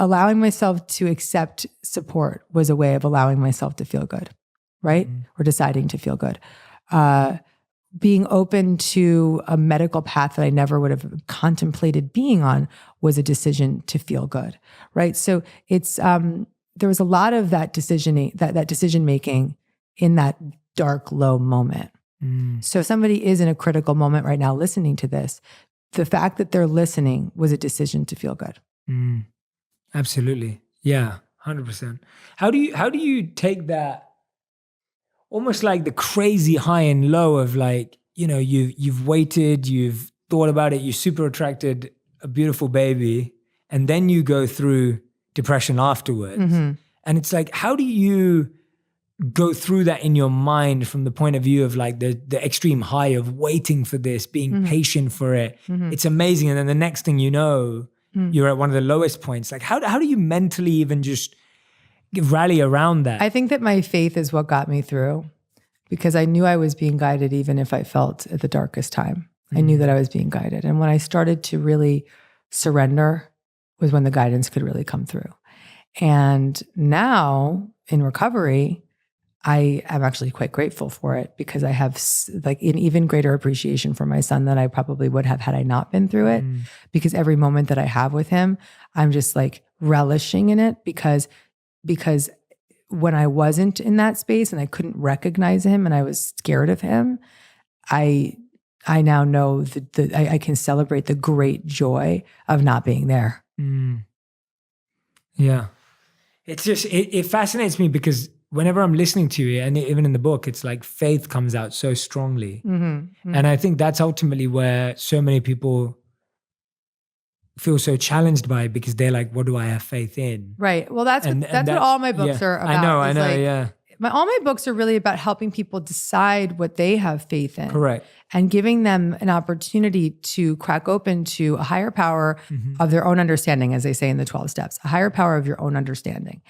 allowing myself to accept support was a way of allowing myself to feel good, right? Or deciding to feel good. being open to a medical path that I never would have contemplated being on was a decision to feel good, right? So it's there was a lot of that decision making in that dark, low moment. So if somebody is in a critical moment right now listening to this, the fact that they're listening was a decision to feel good. Absolutely. Yeah, 100%. How do you take that, almost like the crazy high and low of like, you've waited, you've thought about it, you super attracted a beautiful baby, and then you go through depression afterwards. And it's like, how do you go through that in your mind from the point of view of like the extreme high of waiting for this, being patient for it? It's amazing. And then the next thing you know, you're at one of the lowest points. Like how do you mentally even just rally around that? I think that my faith is what got me through, because I knew I was being guided even if I felt at the darkest time. I knew that I was being guided. And when I started to really surrender was when the guidance could really come through. And now in recovery, I am actually quite grateful for it, because I have like an even greater appreciation for my son than I probably would have had I not been through it. Because every moment that I have with him, I'm just like relishing in it, because when I wasn't in that space and I couldn't recognize him and I was scared of him, I now know that I can celebrate the great joy of not being there. Yeah. It's just, it fascinates me, because whenever I'm listening to you, and even in the book, it's like faith comes out so strongly. And I think that's ultimately where so many people feel so challenged by it, because they're like, what do I have faith in? Right. Well, that's what all my books are about. I know, yeah. All my books are really about helping people decide what they have faith in. Correct. And giving them an opportunity to crack open to a higher power of their own understanding, as they say in the 12 steps, a higher power of your own understanding.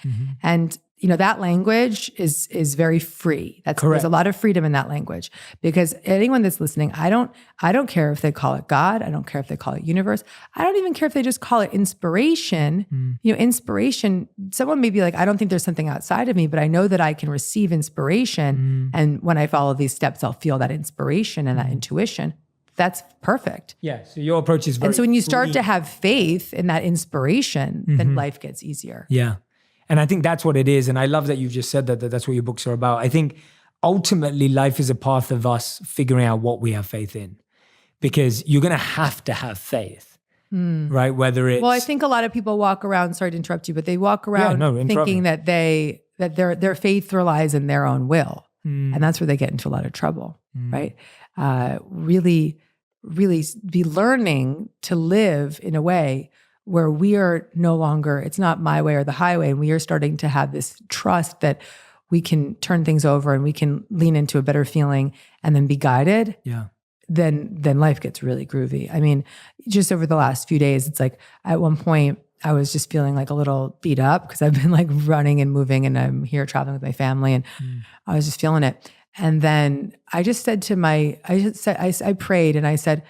And that language is very free. There's a lot of freedom in that language, because anyone that's listening, I don't care if they call it God. I don't care if they call it universe. I don't even care if they just call it inspiration. Inspiration, someone may be like, I don't think there's something outside of me, but I know that I can receive inspiration. And when I follow these steps, I'll feel that inspiration and that intuition. That's perfect. Yeah. So your approach is very And so when you start to have faith in that inspiration, then life gets easier. Yeah. And I think that's what it is. And I love that you've just said that's what your books are about. I think ultimately life is a path of us figuring out what we have faith in, because you're going to have faith, right? Whether it's... Well, I think a lot of people walk around, sorry to interrupt you, but they walk around thinking that their faith relies in their own will. And that's where they get into a lot of trouble, right? Really be learning to live in a way where we are no longer, it's not my way or the highway, and we are starting to have this trust that we can turn things over and we can lean into a better feeling and then be guided. Yeah. Then life gets really groovy. I mean, just over the last few days, it's like at one point I was just feeling like a little beat up, because I've been like running and moving, and I'm here traveling with my family, and I was just feeling it. And then I just said I prayed and I said,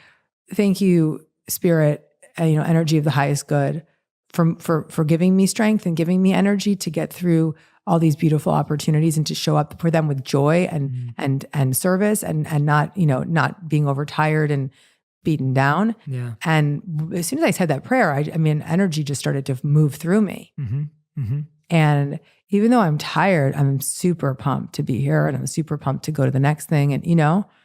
thank you, Spirit, energy of the highest good, for giving me strength and giving me energy to get through all these beautiful opportunities and to show up for them with joy and service and not being overtired and beaten down. Yeah. And as soon as I said that prayer, energy just started to move through me. And even though I'm tired, I'm super pumped to be here, and I'm super pumped to go to the next thing. And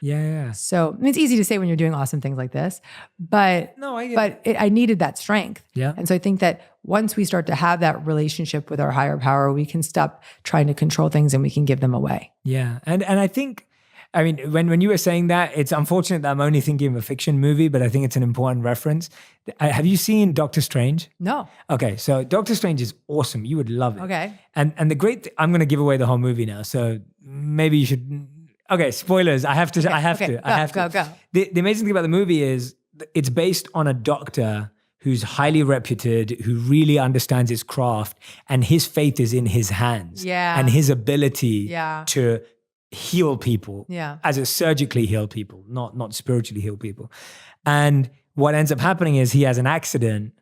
Yeah. So it's easy to say when you're doing awesome things like this, but I needed that strength. Yeah. And so I think that once we start to have that relationship with our higher power, we can stop trying to control things and we can give them away. Yeah. And I think, when you were saying that, it's unfortunate that I'm only thinking of a fiction movie, but I think it's an important reference. Have you seen Doctor Strange? No. Okay, so Doctor Strange is awesome. You would love it. Okay. And I'm going to give away the whole movie now, so maybe you should. Okay, spoilers. I have to. Go. The amazing thing about the movie is it's based on a doctor who's highly reputed, who really understands his craft, and his faith is in his hands. Yeah. And his ability Yeah. to heal people, as a surgically heal people, not spiritually heal people. And what ends up happening is he has an accident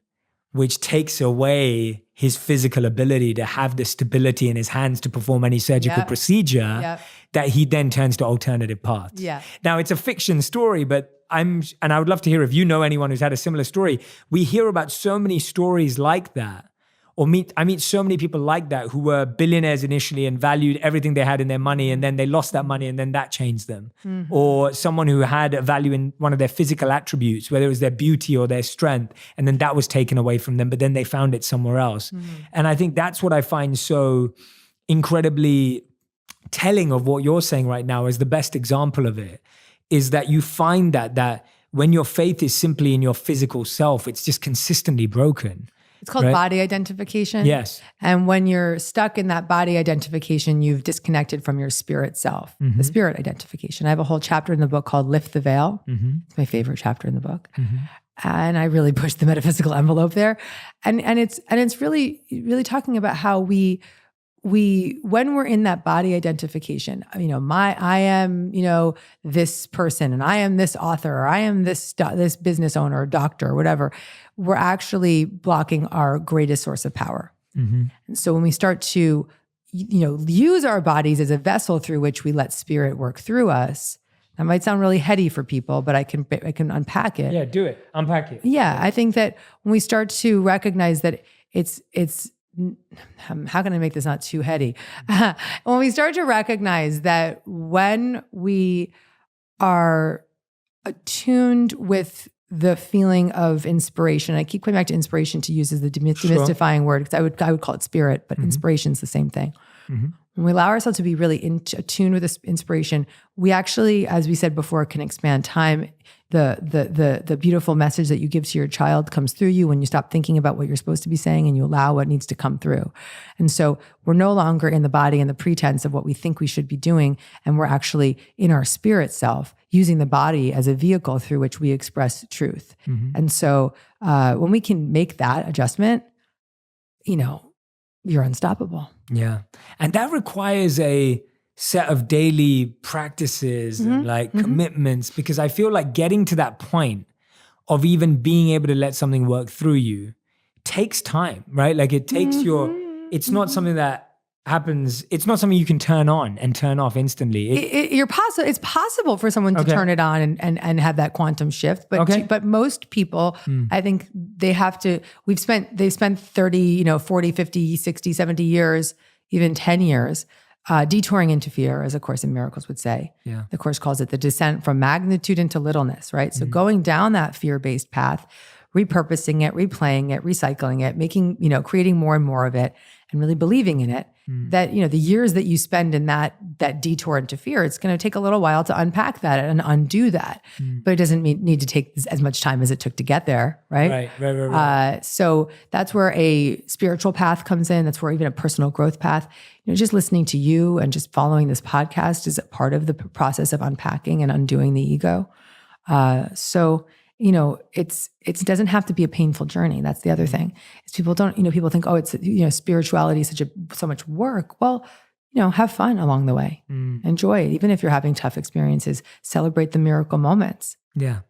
which takes away his physical ability to have the stability in his hands to perform any surgical procedure, that he then turns to alternative paths. Yeah. Now, it's a fiction story, but I would love to hear if you know anyone who's had a similar story. We hear about so many stories like that, I meet so many people like that who were billionaires initially and valued everything they had in their money, and then they lost that money and then that changed them. Or someone who had a value in one of their physical attributes, whether it was their beauty or their strength, and then that was taken away from them, but then they found it somewhere else. And I think that's what I find so incredibly telling of what you're saying right now is the best example of it, is that you find that when your faith is simply in your physical self, it's just consistently broken. It's called body identification. Yes. And when you're stuck in that body identification, you've disconnected from your spirit self, the spirit identification. I have a whole chapter in the book called Lift the Veil. It's my favorite chapter in the book. And I really pushed the metaphysical envelope there. And it's really talking about how we when we're in that body identification, I am, this person, and I am this author, or I am this business owner or doctor or whatever, we're actually blocking our greatest source of power. And so when we start to, use our bodies as a vessel through which we let spirit work through us, that might sound really heady for people, but I can unpack it. Yeah, do it. Unpack it. Yeah, I think that when we start to recognize that it's how can I make this not too heady? When we start to recognize that when we are attuned with the feeling of inspiration, I keep coming back to inspiration to use as the demystifying word, because I would call it spirit, but inspiration is the same thing. When we allow ourselves to be really attuned with this inspiration, we actually, as we said before, can expand time. The beautiful message that you give to your child comes through you when you stop thinking about what you're supposed to be saying and you allow what needs to come through. And so we're no longer in the body and the pretense of what we think we should be doing, and we're actually in our spirit self, using the body as a vehicle through which we express truth. And so when we can make that adjustment, you're unstoppable. Yeah. And that requires a set of daily practices and commitments, because I feel like getting to that point of even being able to let something work through you takes time, right? Like it takes it's not something that happens. It's not something you can turn on and turn off instantly. It's possible for someone to turn it on and have that quantum shift, but most people, I think they've spent 30, 40, 50, 60, 70 years, even 10 years, detouring into fear, as A Course in Miracles would say. Yeah. The Course calls it the descent from magnitude into littleness, right? So going down that fear-based path, repurposing it, replaying it, recycling it, making, creating more and more of it, and really believing in it, that, the years that you spend in that detour into fear, it's going to take a little while to unpack that and undo that. But it doesn't need to take as much time as it took to get there, right? Right. So that's where a spiritual path comes in. That's where even a personal growth path, just listening to you and just following this podcast is a part of the process of unpacking and undoing the ego. It doesn't have to be a painful journey. That's the other thing. Is people think, oh, it's, spirituality is so much work. Well, have fun along the way. Enjoy it. Even if you're having tough experiences, celebrate the miracle moments. Yeah.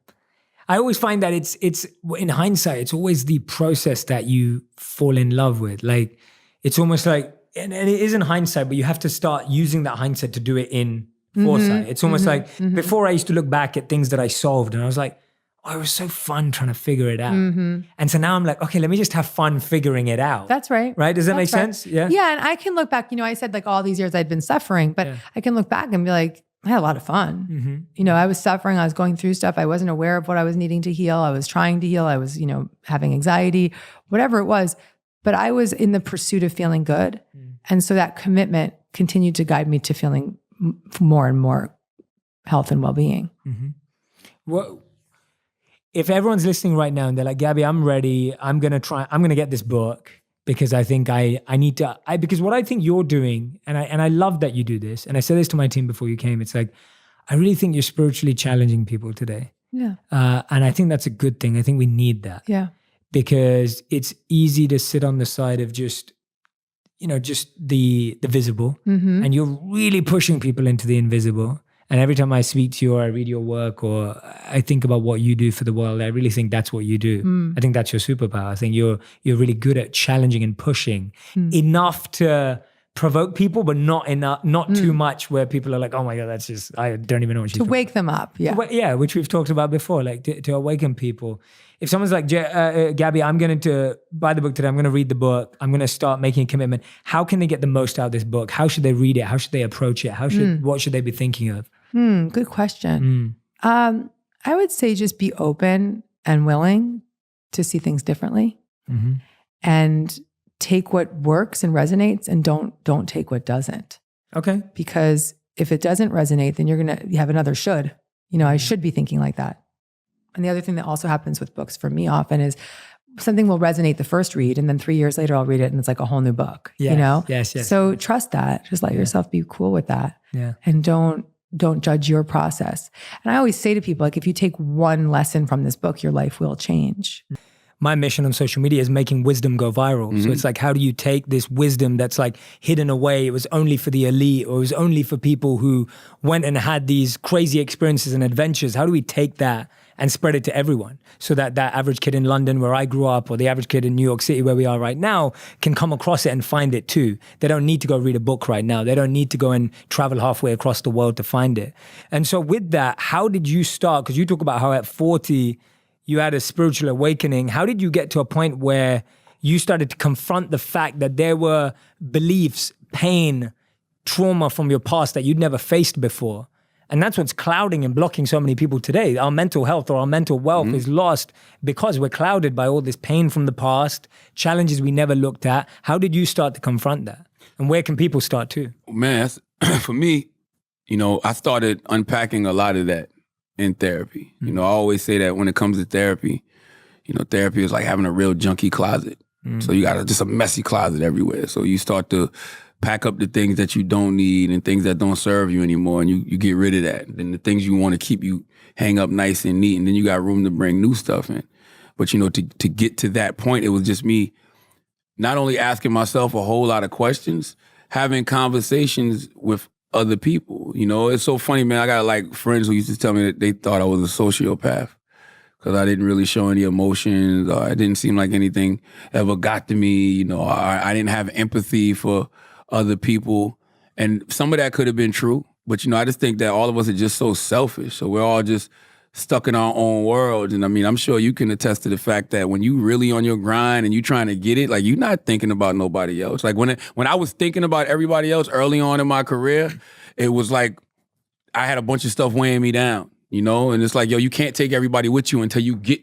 I always find that it's in hindsight, it's always the process that you fall in love with. Like, it's almost like, and it is in hindsight, but you have to start using that hindsight to do it in foresight. It's almost like before I used to look back at things that I solved and I was like, oh, it was so fun trying to figure it out. And so now I'm like, okay, let me just have fun figuring it out. That's right. Right? Does that make sense? Yeah. Yeah. And I can look back, I said like all these years I'd been suffering, but I can look back and be like, I had a lot of fun. I was suffering. I was going through stuff. I wasn't aware of what I was needing to heal. I was trying to heal. I was, having anxiety, whatever it was. But I was in the pursuit of feeling good. And so that commitment continued to guide me to feeling more and more health and well-being. Well, if everyone's listening right now and they're like, Gabby, I'm ready. I'm going to get this book because I think I need to, because what I think you're doing, and I love that you do this. And I said this to my team before you came. It's like, I really think you're spiritually challenging people today. Yeah. And I think that's a good thing. I think we need that. Yeah. Because it's easy to sit on the side of just the visible, and you're really pushing people into the invisible. And every time I speak to you or I read your work or I think about what you do for the world, I really think that's what you do. I think that's your superpower. I think you're really good at challenging and pushing enough to provoke people, but not enough, not too much where people are like, oh my God, that's just, I don't even know what she's To wake them up. Yeah. Yeah, which we've talked about before, like to awaken people. If someone's like, Gabby, I'm going to buy the book today, I'm going to read the book, I'm going to start making a commitment, how can they get the most out of this book? How should they read it? How should they approach it? What should they be thinking of? Good question. I would say just be open and willing to see things differently, and take what works and resonates, and don't take what doesn't. Okay. Because if it doesn't resonate, then you have another should. I should be thinking like that. And the other thing that also happens with books for me often is something will resonate the first read, and then 3 years later I'll read it and it's like a whole new book. Yes. So trust that. Just let yourself be cool with that. Yeah. And don't judge your process. And I always say to people, like, if you take one lesson from this book, your life will change. My mission on social media is making wisdom go viral. So it's like, how do you take this wisdom that's like hidden away? It was only for the elite, or it was only for people who went and had these crazy experiences and adventures. How do we take that and spread it to everyone so that that average kid in London where I grew up, or the average kid in New York City where we are right now, can come across it and find it too? They don't need to go read a book right now. They don't need to go and travel halfway across the world to find it. And so with that, how did you start? Because you talk about how at 40, you had a spiritual awakening. How did you get to a point where you started to confront the fact that there were beliefs, pain, trauma from your past that you'd never faced before? And that's what's clouding and blocking so many people today. Our mental health or our mental wealth is lost because we're clouded by all this pain from the past, challenges we never looked at. How did you start to confront that? And where can people start too? Man, for me, I started unpacking a lot of that in therapy. I always say that when it comes to therapy, therapy is like having a real junkie closet. So you got just a messy closet everywhere. So you start to pack up the things that you don't need and things that don't serve you anymore, and you get rid of that. And then the things you want to keep, you hang up nice and neat, and then you got room to bring new stuff in. But to get to that point, it was just me not only asking myself a whole lot of questions, having conversations with other people. It's so funny, man. I got like friends who used to tell me that they thought I was a sociopath because I didn't really show any emotions, or I didn't seem like anything ever got to me, or I didn't have empathy for other people. And some of that could have been true, but I just think that all of us are just so selfish. So we're all just stuck in our own world. And I mean, I'm sure you can attest to the fact that when you really on your grind and you trying to get it, like, you're not thinking about nobody else. Like when I was thinking about everybody else early on in my career, it was like I had a bunch of stuff weighing me down, and it's like, yo, you can't take everybody with you until you get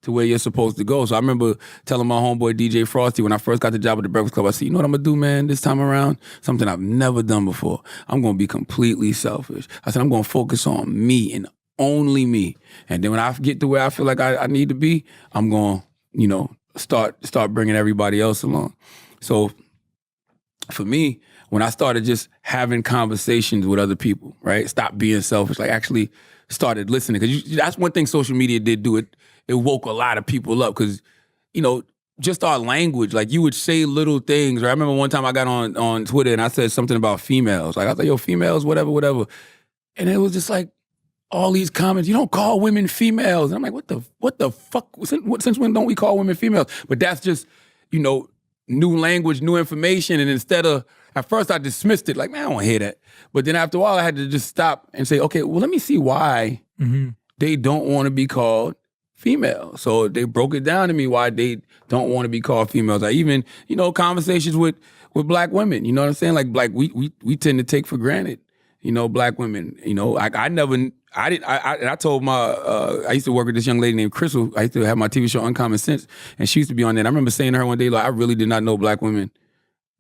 to where you're supposed to go. So I remember telling my homeboy DJ Frosty when I first got the job at the Breakfast Club, I said, you know what I'm gonna do, man, this time around? Something I've never done before. I'm gonna be completely selfish. I said, I'm gonna focus on me and only me. And then when I get to where I feel like I need to be, I'm gonna, start bringing everybody else along. So for me, when I started just having conversations with other people, right? Stop being selfish, like actually started listening. Because that's one thing social media did do. It woke a lot of people up because, just our language, like you would say little things. Or I remember one time I got on Twitter and I said something about females. Like I thought, yo, females, whatever. And it was just like all these comments, you don't call women females. And I'm like, what the fuck? Since when don't we call women females? But that's just, new language, new information. And instead of, at first I dismissed it, like, man, I don't hear that. But then after a while I had to just stop and say, okay, well, let me see why they don't want to be called female. So they broke it down to me why they don't want to be called females. I even, conversations with black women, you know what I'm saying? Like we tend to take for granted, black women. I told I used to work with this young lady named Crystal. I used to have my TV show Uncommon Sense, and she used to be on there. And I remember saying to her one day, like, I really did not know black women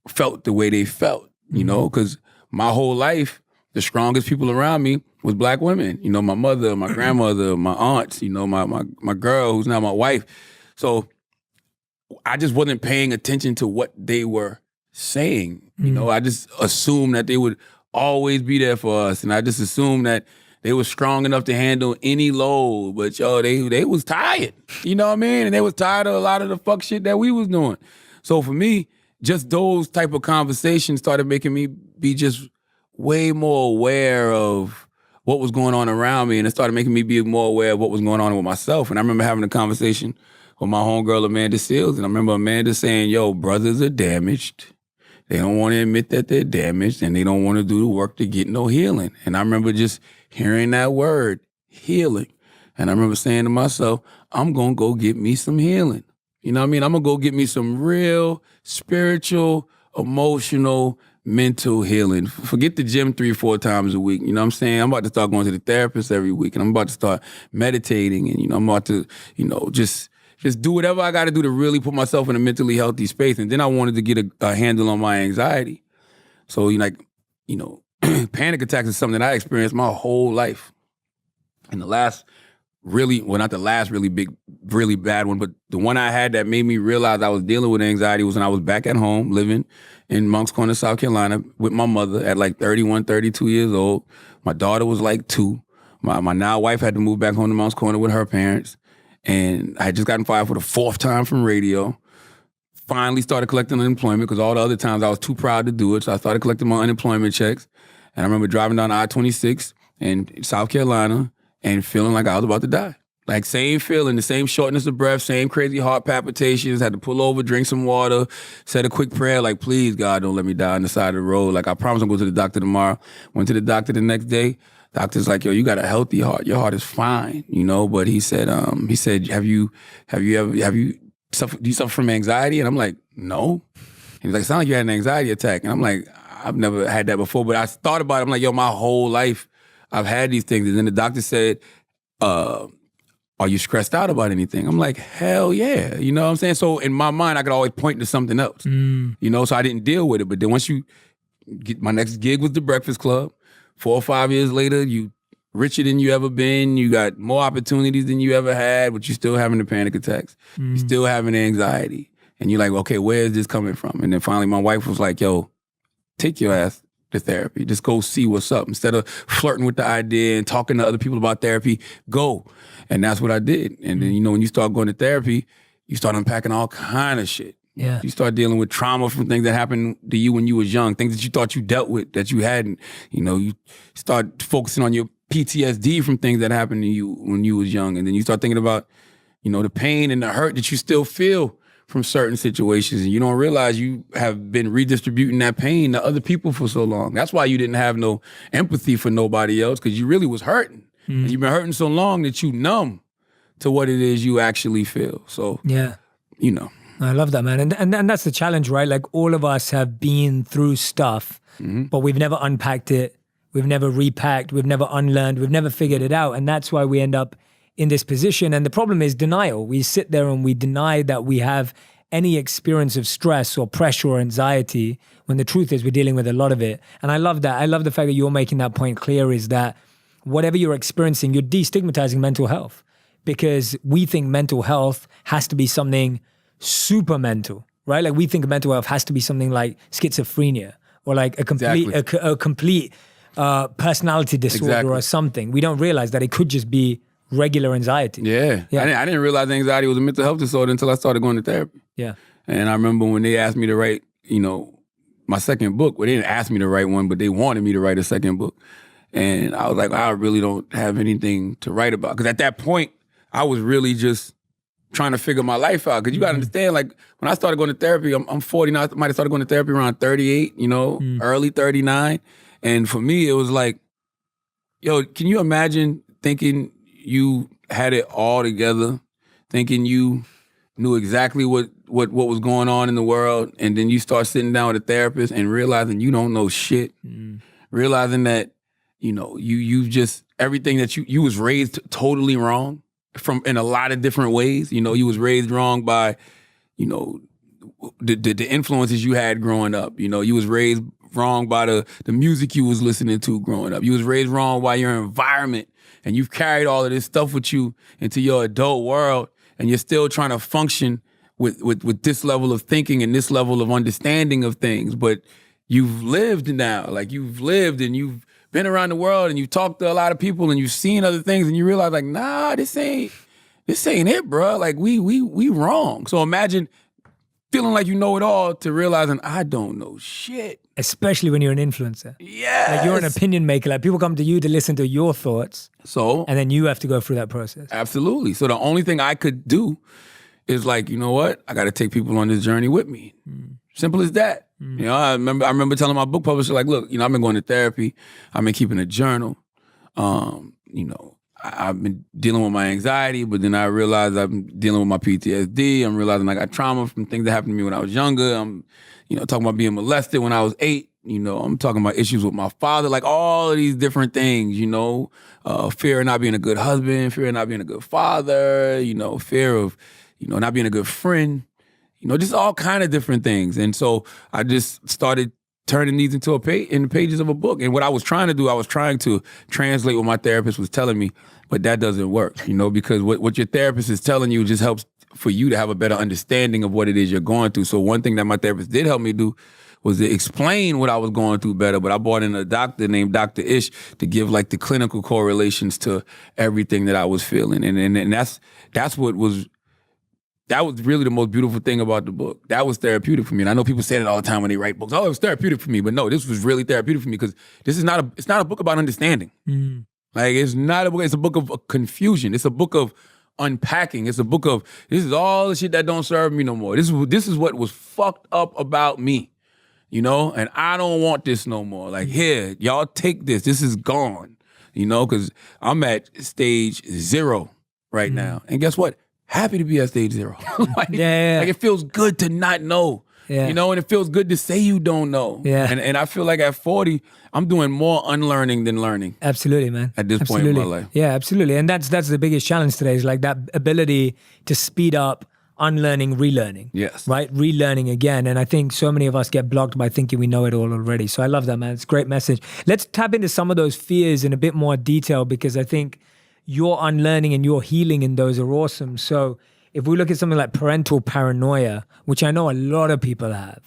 felt the way they felt, because my whole life, the strongest people around me was black women. My mother, my grandmother, my aunts, my girl who's now my wife. So I just wasn't paying attention to what they were saying. I just assumed that they would always be there for us. And I just assumed that they were strong enough to handle any load. But they was tired. You know what I mean? And they was tired of a lot of the fuck shit that we was doing. So for me, just those type of conversations started making me be just way more aware of what was going on around me, and it started making me be more aware of what was going on with myself. And I remember having a conversation with my homegirl, Amanda Seals, and I remember Amanda saying, yo, brothers are damaged. They don't want to admit that they're damaged, and they don't want to do the work to get no healing. And I remember just hearing that word, healing. And I remember saying to myself, I'm going to go get me some healing. You know what I mean? I'm going to go get me some real spiritual, emotional, mental healing. Forget the gym 3-4 times a week. You know what I'm saying? I'm about to start going to the therapist every week, and I'm about to start meditating, and, I'm about to, just do whatever I got to do to really put myself in a mentally healthy space. And then I wanted to get a handle on my anxiety. So, panic attacks is something that I experienced my whole life. And the last not the last really bad one, but the one I had that made me realize I was dealing with anxiety was when I was back at home living in Moncks Corner, South Carolina with my mother at like 31, 32 years old. My daughter was like 2. My now wife had to move back home to Moncks Corner with her parents. And I had just gotten fired for the 4th time from radio. Finally started collecting unemployment because all the other times I was too proud to do it. So I started collecting my unemployment checks. And I remember driving down I-26 in South Carolina and feeling like I was about to die. Like same feeling, the same shortness of breath, same crazy heart palpitations, had to pull over, drink some water, said a quick prayer like, please, God, don't let me die on the side of the road. Like I promise I'm going to go to the doctor tomorrow. Went to the doctor the next day. Doctor's like, yo, you got a healthy heart. Your heart is fine, But he said, do you suffer from anxiety? And I'm like, no. He's like, it sounds like you had an anxiety attack. And I'm like, I've never had that before. But I thought about it. I'm like, yo, my whole life I've had these things. And then the doctor said, are you stressed out about anything? I'm like, hell yeah. You know what I'm saying? So in my mind, I could always point to something else. So I didn't deal with it. But then once you get, my next gig was the Breakfast Club. 4 or 5 years later, you richer than you ever been. You got more opportunities than you ever had, but you're still having the panic attacks. You're still having anxiety. And you're like, okay, where is this coming from? And then finally my wife was like, yo, take your ass to therapy. Just go see what's up. Instead of flirting with the idea and talking to other people about therapy, go. And that's what I did. And then, when you start going to therapy, you start unpacking all kind of shit. Yeah. You start dealing with trauma from things that happened to you when you was young, things that you thought you dealt with that you hadn't. You start focusing on your PTSD from things that happened to you when you was young. And then you start thinking about, the pain and the hurt that you still feel from certain situations. And you don't realize you have been redistributing that pain to other people for so long. That's why you didn't have no empathy for nobody else, because you really was hurting. And you've been hurting so long that you numb to what it is you actually feel. So, yeah. I love that, man. And that's the challenge, right? Like all of us have been through stuff, but we've never unpacked it. We've never repacked. We've never unlearned. We've never figured it out. And that's why we end up in this position. And the problem is denial. We sit there and we deny that we have any experience of stress or pressure or anxiety, when the truth is we're dealing with a lot of it. And I love that. I love the fact that you're making that point clear, is that whatever you're experiencing, you're destigmatizing mental health, because we think mental health has to be something super mental, right? Like we think mental health has to be something like schizophrenia or like a complete personality disorder or something. We don't realize that it could just be regular anxiety. Yeah. I didn't realize anxiety was a mental health disorder until I started going to therapy. Yeah. And I remember when they asked me to write, my second book. Well, they didn't ask me to write one, but they wanted me to write a second book. And I was like, I really don't have anything to write about. Because at that point, I was really just trying to figure my life out. Because you got to understand, like, when I started going to therapy, I'm 40 now. I might have started going to therapy around 38, early 39. And for me, it was like, yo, can you imagine thinking you had it all together, thinking you knew exactly what was going on in the world, and then you start sitting down with a therapist and realizing you don't know shit, realizing that, you just, everything that you was raised totally wrong in a lot of different ways. You was raised wrong by, the influences you had growing up. You was raised wrong by the music you was listening to growing up. You was raised wrong by your environment, and you've carried all of this stuff with you into your adult world, and you're still trying to function with this level of thinking and this level of understanding of things. But you've lived now, like you've lived and you've been around the world and you've talked to a lot of people and you've seen other things, and you realize like, nah, this ain't it, bro. Like we wrong. So imagine feeling like you know it all to realizing I don't know shit. Especially when you're an influencer. Yeah. Like you're an opinion maker. Like people come to you to listen to your thoughts. So And then you have to go through that process. absolutely. So the only thing I could do is like, you know what? I got to take people on this journey with me. Simple as that. You know, I remember telling my book publisher, like, look, you know, I've been going to therapy. I've been keeping a journal. You know, I've been dealing with my anxiety, but then I realized I'm dealing with my PTSD. I'm realizing I got trauma from things that happened to me when I was younger. I'm, you know, talking about being molested when I was 8. You know, I'm talking about issues with my father, like all of these different things, you know, fear of not being a good husband, fear of not being a good father, you know, fear of, you know, not being a good friend, you know, just all kind of different things. And so I just started turning these into in the pages of a book. And what I was trying to do, I was trying to translate what my therapist was telling me, but that doesn't work, you know, because what your therapist is telling you just helps for you to have a better understanding of what it is you're going through. So one thing that my therapist did help me do was to explain what I was going through better. But I brought in a doctor named Dr. Ish to give like the clinical correlations to everything that I was feeling. And that's what was, that was really the most beautiful thing about the book. That was therapeutic for me. And I know people say that all the time when they write books. Oh, it was therapeutic for me. But no, this was really therapeutic for me because this is it's not a book about understanding. Like it's not a book, it's a book of confusion. It's a book of unpacking. It's a book of, this is all the shit that don't serve me no more. This is what was fucked up about me. You know, and I don't want this no more. Like, here, y'all take this. This is gone. You know, because I'm at stage 0 right now. And guess what? Happy to be at stage 0. Like it feels good to not know. Yeah. You know, and it feels good to say you don't know. Yeah. And I feel like at 40, I'm doing more unlearning than learning. Absolutely, man. At this point in my life. Yeah, absolutely. And that's the biggest challenge today is like that ability to speed up unlearning, relearning. Yes. Right? Relearning again. And I think so many of us get blocked by thinking we know it all already. So I love that, man. It's a great message. Let's tap into some of those fears in a bit more detail because I think your unlearning and your healing in those are awesome. So if we look at something like parental paranoia, which I know a lot of people have,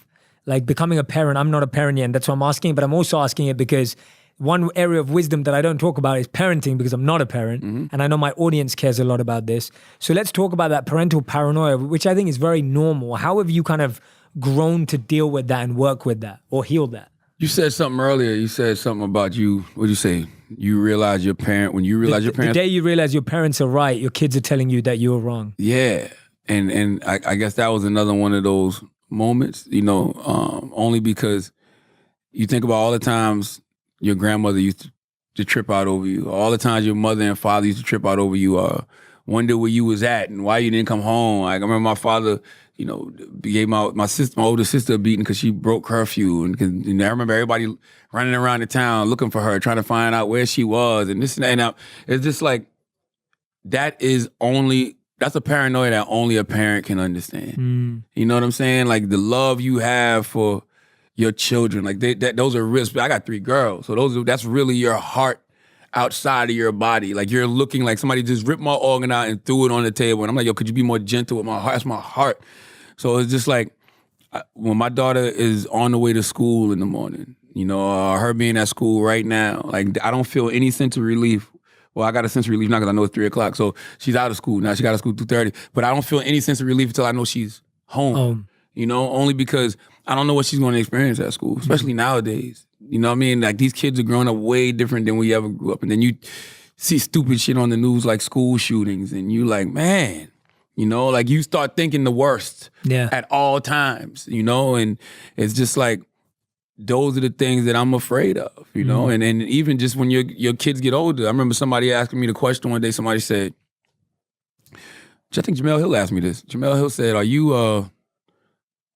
like becoming a parent, I'm not a parent yet, and that's why I'm asking, but I'm also asking it because one area of wisdom that I don't talk about is parenting because I'm not a parent. And I know my audience cares a lot about this. So let's talk about that parental paranoia, which I think is very normal. How have you kind of grown to deal with that and work with that or heal that? You said something earlier. You said something about what'd you say? You realize your parent, when you realize your parents. The day you realize your parents are right, your kids are telling you that you're wrong. Yeah. And I guess that was another one of those moments, you know, only because you think about all the times your grandmother used to trip out over you. All the times your mother and father used to trip out over you. Wonder where you was at and why you didn't come home. Like, I remember my father, you know, gave my older sister a beating because she broke curfew. And I remember everybody running around the town looking for her, trying to find out where she was and this and that. And it's just like, that's a paranoia that only a parent can understand. You know what I'm saying? Like the love you have for your children, like those are risks. I got 3 girls, so that's really your heart outside of your body. Like you're looking like somebody just ripped my organ out and threw it on the table, and I'm like, yo, could you be more gentle with my heart? That's my heart. So it's just like when my daughter is on the way to school in the morning, you know, her being at school right now, like I don't feel any sense of relief. Well, I got a sense of relief now because I know it's 3 o'clock. So she's out of school now. She got out of school 2:30, but I don't feel any sense of relief until I know she's home. You know, only because I don't know what she's going to experience at school, especially nowadays. You know what I mean? Like these kids are growing up way different than we ever grew up. And then you see stupid shit on the news like school shootings and you like, man, you know, like you start thinking the worst at all times, you know? And it's just like, those are the things that I'm afraid of, you know? And even just when your kids get older, I remember somebody asking me the question one day, somebody said, I think Jamel Hill asked me this. Jamel Hill said, are you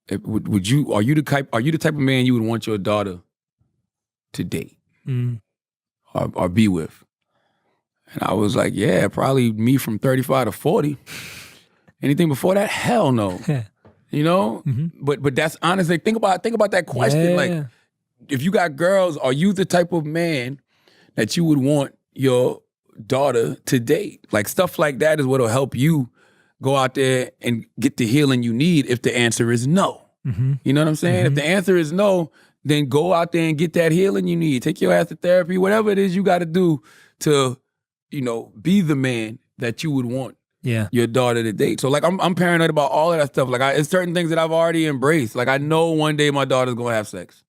the type of man you would want your daughter to date or be with? And I was like, yeah, probably me from 35 to 40. Anything before that, hell no. You know? But that's honestly, think about that question. Yeah. Like, if you got girls, are you the type of man that you would want your daughter to date? Like stuff like that is what'll help you go out there and get the healing you need if the answer is no. You know what I'm saying? If the answer is no, then go out there and get that healing you need. Take your ass to therapy, whatever it is you got to do to, you know, be the man that you would want your daughter to date. So like I'm paranoid about all of that stuff. Like it's certain things that I've already embraced. Like I know one day my daughter's gonna have sex.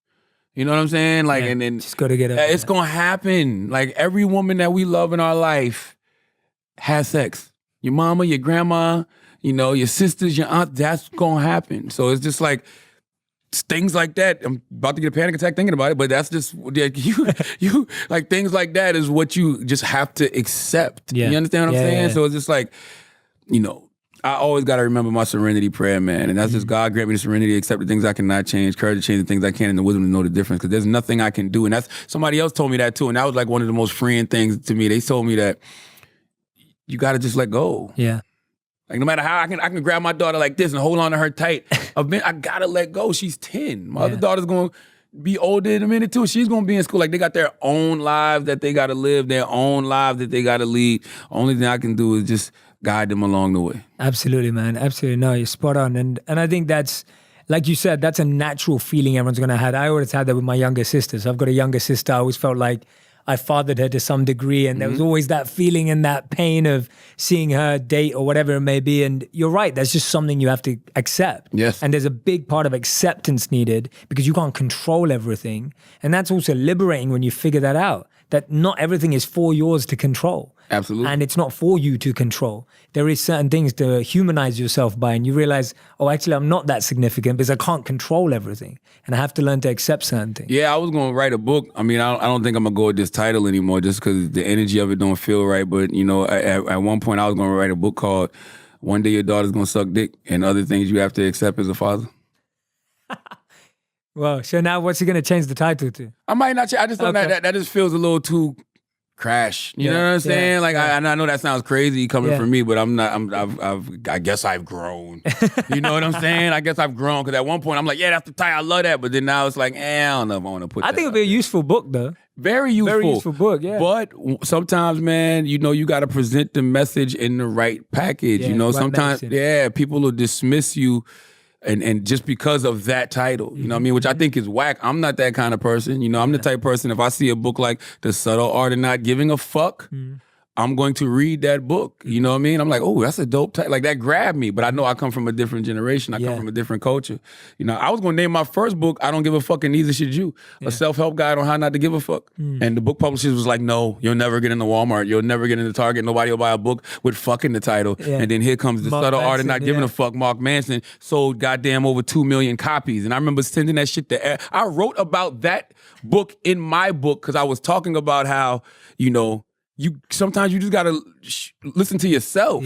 You know what I'm saying? Like, and then just gotta get it. It's gonna happen. Like every woman that we love in our life has sex. Your mama, your grandma, your sisters, your aunt. That's gonna happen. So it's just like things like that. I'm about to get a panic attack thinking about it, but that's just you like things like that is what you just have to accept. You understand what I'm saying? So it's just like, I always got to remember my serenity prayer, man. And that's just God grant me the serenity to accept the things I cannot change, courage to change the things I can, and the wisdom to know the difference. Because there's nothing I can do. And that's somebody else told me that too. And that was like one of the most freeing things to me. They told me that you got to just let go. Yeah. Like no matter how I can grab my daughter like this and hold on to her tight. I got to let go. She's 10. My other daughter's going to be older in a minute too. She's going to be in school. Like they got their own lives that they got to live, their own lives that they got to lead. Only thing I can do is just guide them along the way. Absolutely, man. Absolutely. No, you're spot on. And I think that's, like you said, that's a natural feeling everyone's going to have. I always had that with my younger sisters. I've got a younger sister. I always felt like I fathered her to some degree. And there was always that feeling and that pain of seeing her date or whatever it may be. And you're right. That's just something you have to accept. Yes. And there's a big part of acceptance needed because you can't control everything. And that's also liberating when you figure that out, that not everything is for yours to control. Absolutely. And it's not for you to control. There is certain things to humanize yourself by, and you realize, oh, actually, I'm not that significant because I can't control everything. And I have to learn to accept certain things. Yeah, I was going to write a book. I mean, I don't think I'm going to go with this title anymore just because the energy of it don't feel right. But, at one point, I was going to write a book called One Day Your Daughter's Going to Suck Dick and Other Things You Have to Accept as a Father. Well, so now what's he going to change the title to? I might not change. I just thought that just feels a little too crash. You know what I'm saying? Like I know that sounds crazy coming from me, but I'm not. I guess I've grown. You know what I'm saying? I guess I've grown because at one point I'm like, yeah, that's the title. I love that, but then now it's like, I don't know if I want to put. I think it'll be a useful book though. Very useful. Very useful book. Yeah. But sometimes, man, you got to present the message in the right package. Yeah, Sometimes, people will dismiss you. And just because of that title, you know what I mean? Which I think is whack. I'm not that kind of person. I'm the type of person, if I see a book like The Subtle Art of Not Giving a Fuck, I'm going to read that book. You know what I mean? I'm like, oh, that's a dope title. Like that grabbed me. But I know I come from a different generation. I come from a different culture. I was going to name my first book, I Don't Give a Fuck and Neither Should You. A self-help guide on how not to give a fuck. And the book publishers was like, no, you'll never get into Walmart. You'll never get into Target. Nobody will buy a book with fuck in the title. Yeah. And then here comes The Subtle Art of Not Giving a Fuck. Mark Manson sold goddamn over 2 million copies. And I remember sending that shit to I wrote about that book in my book because I was talking about how, sometimes you just gotta listen to yourself.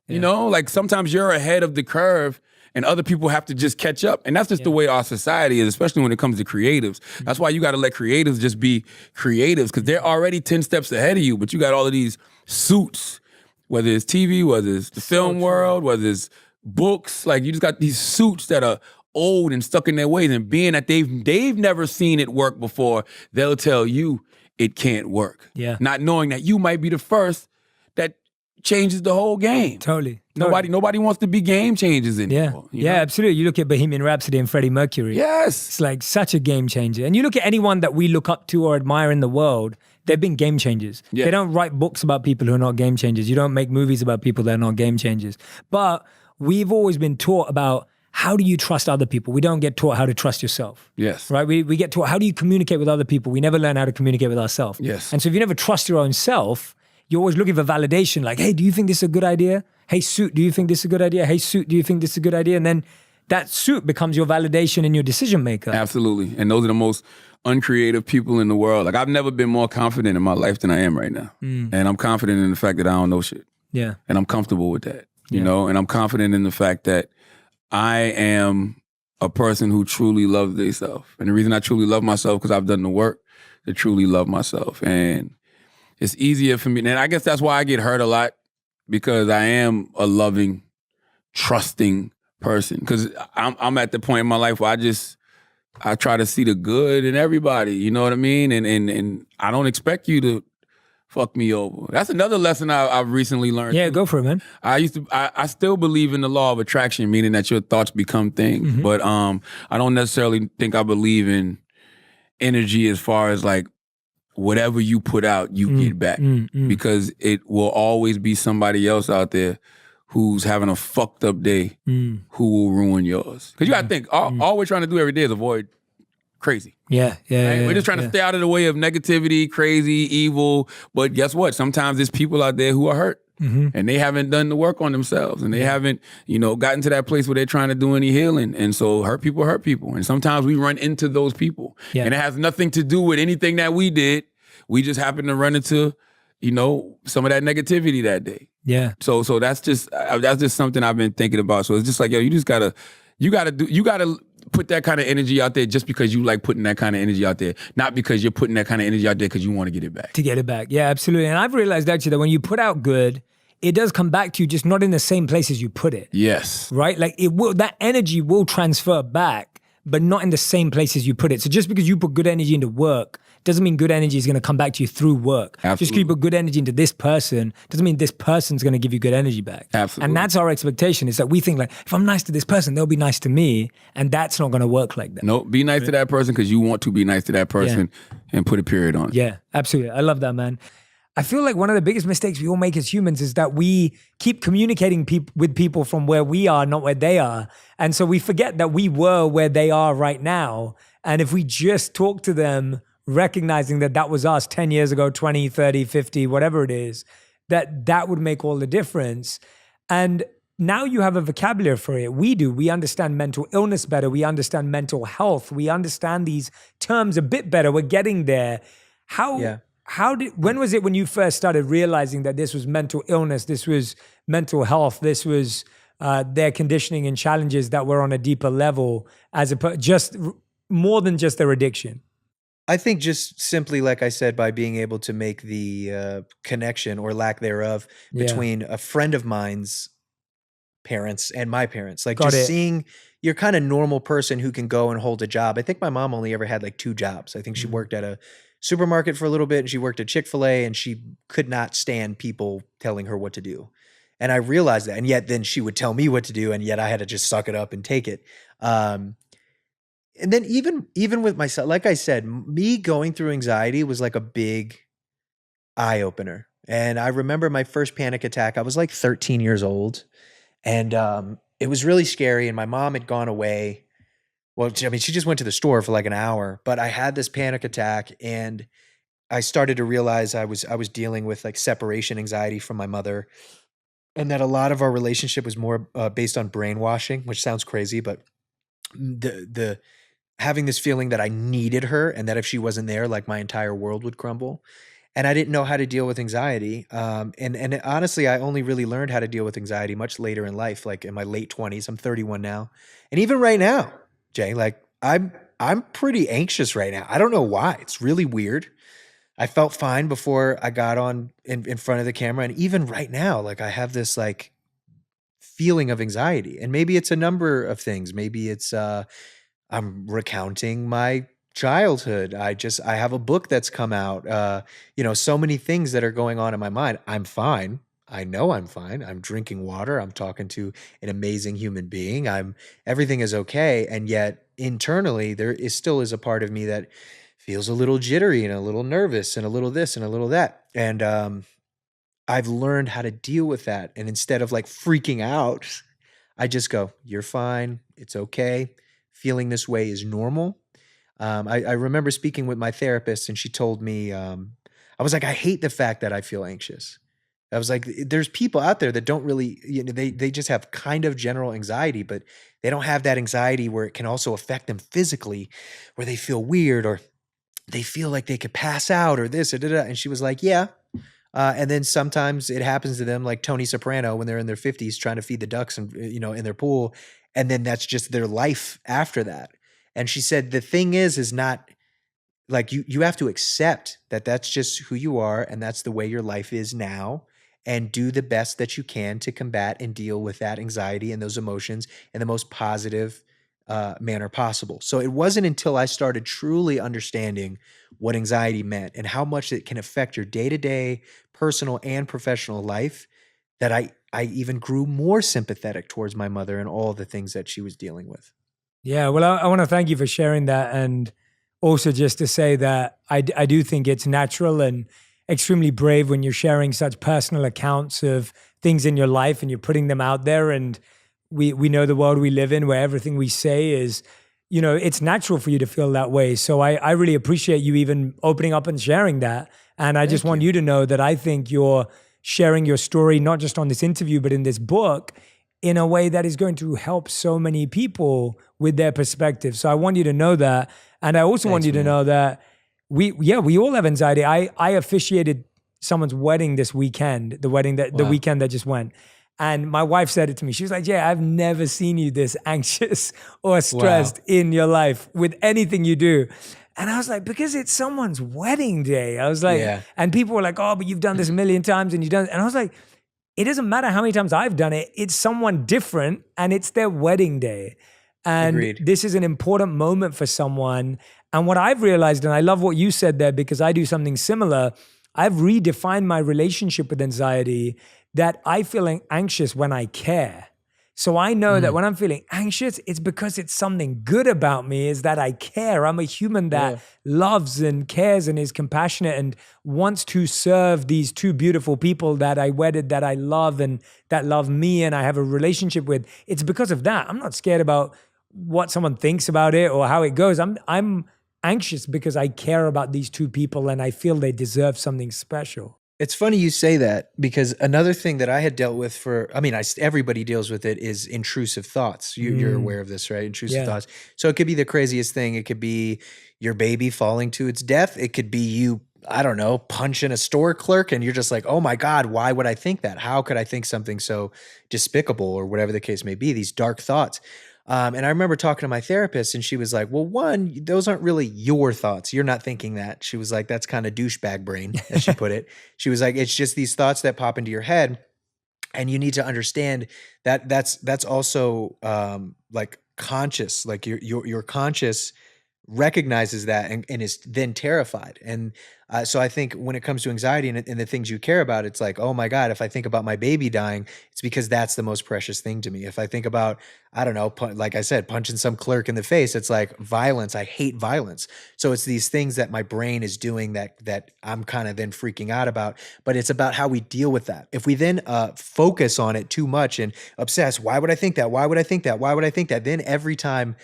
Like sometimes you're ahead of the curve and other people have to just catch up. And that's just the way our society is, especially when it comes to creatives. That's why you gotta let creatives just be creatives because they're already 10 steps ahead of you, but you got all of these suits, whether it's TV, whether it's the film world, whether it's books, like you just got these suits that are old and stuck in their ways, and being that they've never seen it work before, they'll tell you it can't work. Yeah. Not knowing that you might be the first that changes the whole game. Totally. Nobody wants to be game changers anymore. Yeah, absolutely. You look at Bohemian Rhapsody and Freddie Mercury. Yes. It's like such a game changer. And you look at anyone that we look up to or admire in the world, they've been game changers. Yeah. They don't write books about people who are not game changers. You don't make movies about people that are not game changers. But we've always been taught about how do you trust other people? We don't get taught how to trust yourself. Yes. Right? We get taught how do you communicate with other people? We never learn how to communicate with ourselves. Yes. And so if you never trust your own self, you're always looking for validation. Like, hey, do you think this is a good idea? Hey, suit, do you think this is a good idea? Hey, suit, do you think this is a good idea? And then that suit becomes your validation and your decision maker. Absolutely. And those are the most uncreative people in the world. Like I've never been more confident in my life than I am right now. And I'm confident in the fact that I don't know shit. Yeah. And I'm comfortable with that, you know? And I'm confident in the fact that I am a person who truly loves themselves. And the reason I truly love myself because I've done the work to truly love myself. And it's easier for me. And I guess that's why I get hurt a lot because I am a loving, trusting person. Because I'm at the point in my life where I try to see the good in everybody. You know what I mean? And I don't expect you to fuck me over. That's another lesson I've recently learned. Yeah, go for it, man. I still believe in the law of attraction, meaning that your thoughts become things. But I don't necessarily think I believe in energy as far as like whatever you put out, you get back. Because it will always be somebody else out there who's having a fucked up day who will ruin yours. Because you got to think, all we're trying to do every day is avoid crazy. Yeah. Right? We're just trying to stay out of the way of negativity, crazy, evil. But guess what? Sometimes there's people out there who are hurt. And they haven't done the work on themselves, and they haven't, gotten to that place where they're trying to do any healing. And so hurt people. And sometimes we run into those people. Yeah. And it has nothing to do with anything that we did. We just happen to run into, some of that negativity that day. Yeah. So that's just something I've been thinking about. So it's just like, yo, you gotta put that kind of energy out there just because you like putting that kind of energy out there, not because you're putting that kind of energy out there because you want to get it back. To get it back. Yeah, absolutely. And I've realized actually that when you put out good, it does come back to you, just not in the same place as you put it. Yes. Right? Like that energy will transfer back, but not in the same place as you put it. So just because you put good energy into work doesn't mean good energy is going to come back to you through work. Absolutely. Just because you put good energy into this person doesn't mean this person's going to give you good energy back. Absolutely. And that's our expectation, is that we think like, if I'm nice to this person, they'll be nice to me. And that's not going to work like that. No, be nice to that person because you want to be nice to that person and put a period on it. Yeah, absolutely. I love that, man. I feel like one of the biggest mistakes we all make as humans is that we keep communicating with people from where we are, not where they are. And so we forget that we were where they are right now. And if we just talk to them, recognizing that that was us 10 years ago, 20, 30, 50, whatever it is, that would make all the difference. And now you have a vocabulary for it. We do. We understand mental illness better. We understand mental health. We understand these terms a bit better. We're getting there. When was it when you first started realizing that this was mental illness, this was mental health, this was their conditioning and challenges that were on a deeper level, just more than just their addiction? I think just simply, like I said, by being able to make the connection or lack thereof between a friend of mine's parents and my parents, like seeing your kind of normal person who can go and hold a job. I think my mom only ever had like 2 jobs. I think she worked at a supermarket for a little bit, and she worked at Chick-fil-A, and she could not stand people telling her what to do. And I realized that. And yet then she would tell me what to do, and yet I had to just suck it up and take it. And then even with myself, like I said, me going through anxiety was like a big eye opener. And I remember my first panic attack. I was like 13 years old, and it was really scary. And my mom had gone away. Well, I mean, she just went to the store for like an hour, but I had this panic attack, and I started to realize I was dealing with like separation anxiety from my mother, and that a lot of our relationship was more based on brainwashing, which sounds crazy, but the having this feeling that I needed her, and that if she wasn't there, like my entire world would crumble. And I didn't know how to deal with anxiety. And honestly, I only really learned how to deal with anxiety much later in life, like in my late 20s. I'm 31 now. And even right now, Jay, like I'm pretty anxious right now. I don't know why. It's really weird. I felt fine before I got on in front of the camera. And even right now, like I have this like feeling of anxiety. And maybe it's a number of things. Maybe it's I'm recounting my childhood. I have a book that's come out. So many things that are going on in my mind. I'm fine. I know I'm fine. I'm drinking water. I'm talking to an amazing human being. Everything is okay. And yet internally there still is a part of me that feels a little jittery and a little nervous and a little this and a little that. And I've learned how to deal with that. And instead of like freaking out, I just go, you're fine. It's okay. Feeling this way is normal. I remember speaking with my therapist, and she told me, I was like, I hate the fact that I feel anxious. I was like, there's people out there that don't really, they just have kind of general anxiety, but they don't have that anxiety where it can also affect them physically, where they feel weird or they feel like they could pass out or this or da. And she was like, yeah. And then sometimes it happens to them, like Tony Soprano when they're in their 50s trying to feed the ducks and in their pool. And then that's just their life after that. And she said, the thing is not like you have to accept that that's just who you are, and that's the way your life is now, and do the best that you can to combat and deal with that anxiety and those emotions in the most positive manner possible. So it wasn't until I started truly understanding what anxiety meant and how much it can affect your day-to-day personal and professional life that I even grew more sympathetic towards my mother and all the things that she was dealing with. Yeah, well, I want to thank you for sharing that. And also just to say that I do think it's natural and extremely brave when you're sharing such personal accounts of things in your life and you're putting them out there. And we know the world we live in where everything we say is, you know, it's natural for you to feel that way. So I really appreciate you even opening up and sharing that. And I just want you to know that I think you're sharing your story, not just on this interview, but in this book, in a way that is going to help so many people with their perspective. So I want you to know that. And I also want you to know that we all have anxiety. I officiated someone's wedding this weekend, the weekend that just went. And my wife said it to me. She was like, "Jay, I've never seen you this anxious or stressed in your life with anything you do." And I was like, because it's someone's wedding day. I was like, and people were like, "Oh, but you've done this a million times and you've done," and I was like, it doesn't matter how many times I've done it. It's someone different and it's their wedding day. And this is an important moment for someone. And what I've realized, and I love what you said there because I do something similar, I've redefined my relationship with anxiety that I feel anxious when I care. So I know that when I'm feeling anxious, it's because it's something good about me, is that I care. I'm a human that loves and cares and is compassionate and wants to serve these two beautiful people that I wedded, that I love and that love me and I have a relationship with. It's because of that. I'm not scared about what someone thinks about it or how it goes. I'm anxious because I care about these two people and I feel they deserve something special. It's funny you say that because another thing that I had dealt with everybody deals with it, is intrusive thoughts. You're aware of this, right? Intrusive thoughts. So it could be the craziest thing. It could be your baby falling to its death. It could be you, I don't know, punching a store clerk and you're just like, oh my God, why would I think that? How could I think something so despicable, or whatever the case may be, these dark thoughts. And I remember talking to my therapist and she was like, well, one, those aren't really your thoughts. You're not thinking that. She was like, that's kind of douchebag brain, as she put it. She was like, it's just these thoughts that pop into your head. And you need to understand that that's also like conscious, like your conscious recognizes that and is then terrified. And so I think when it comes to anxiety and the things you care about, it's like, oh my God, if I think about my baby dying, it's because that's the most precious thing to me. If I think about, I don't know, like I said, punching some clerk in the face, it's like violence. I hate violence. So it's these things that my brain is doing that I'm kind of then freaking out about, but it's about how we deal with that. If we then focus on it too much and obsess, why would I think that? Why would I think that? Why would I think that? Then every time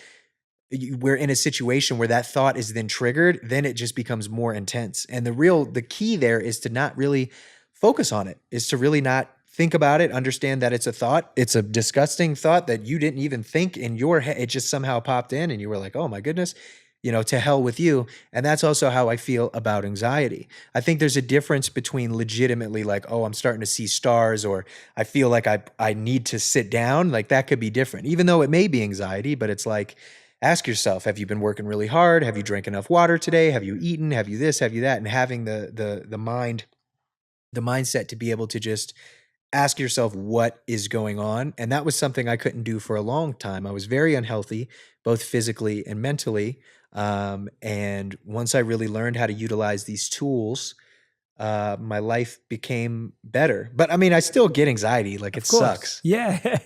we're in a situation where that thought is then triggered, then it just becomes more intense. And the key there is to not really focus on it, is to really not think about it, understand that it's a thought. It's a disgusting thought that you didn't even think in your head. It just somehow popped in and you were like, oh my goodness, to hell with you. And that's also how I feel about anxiety. I think there's a difference between legitimately like, oh, I'm starting to see stars, or I feel like I need to sit down. Like that could be different, even though it may be anxiety, but it's like, ask yourself, have you been working really hard? Have you drank enough water today? Have you eaten? Have you this? Have you that? And having the mindset to be able to just ask yourself what is going on. And that was something I couldn't do for a long time. I was very unhealthy, both physically and mentally. And once I really learned how to utilize these tools, my life became better. But I mean, I still get anxiety. Like it sucks. Yeah.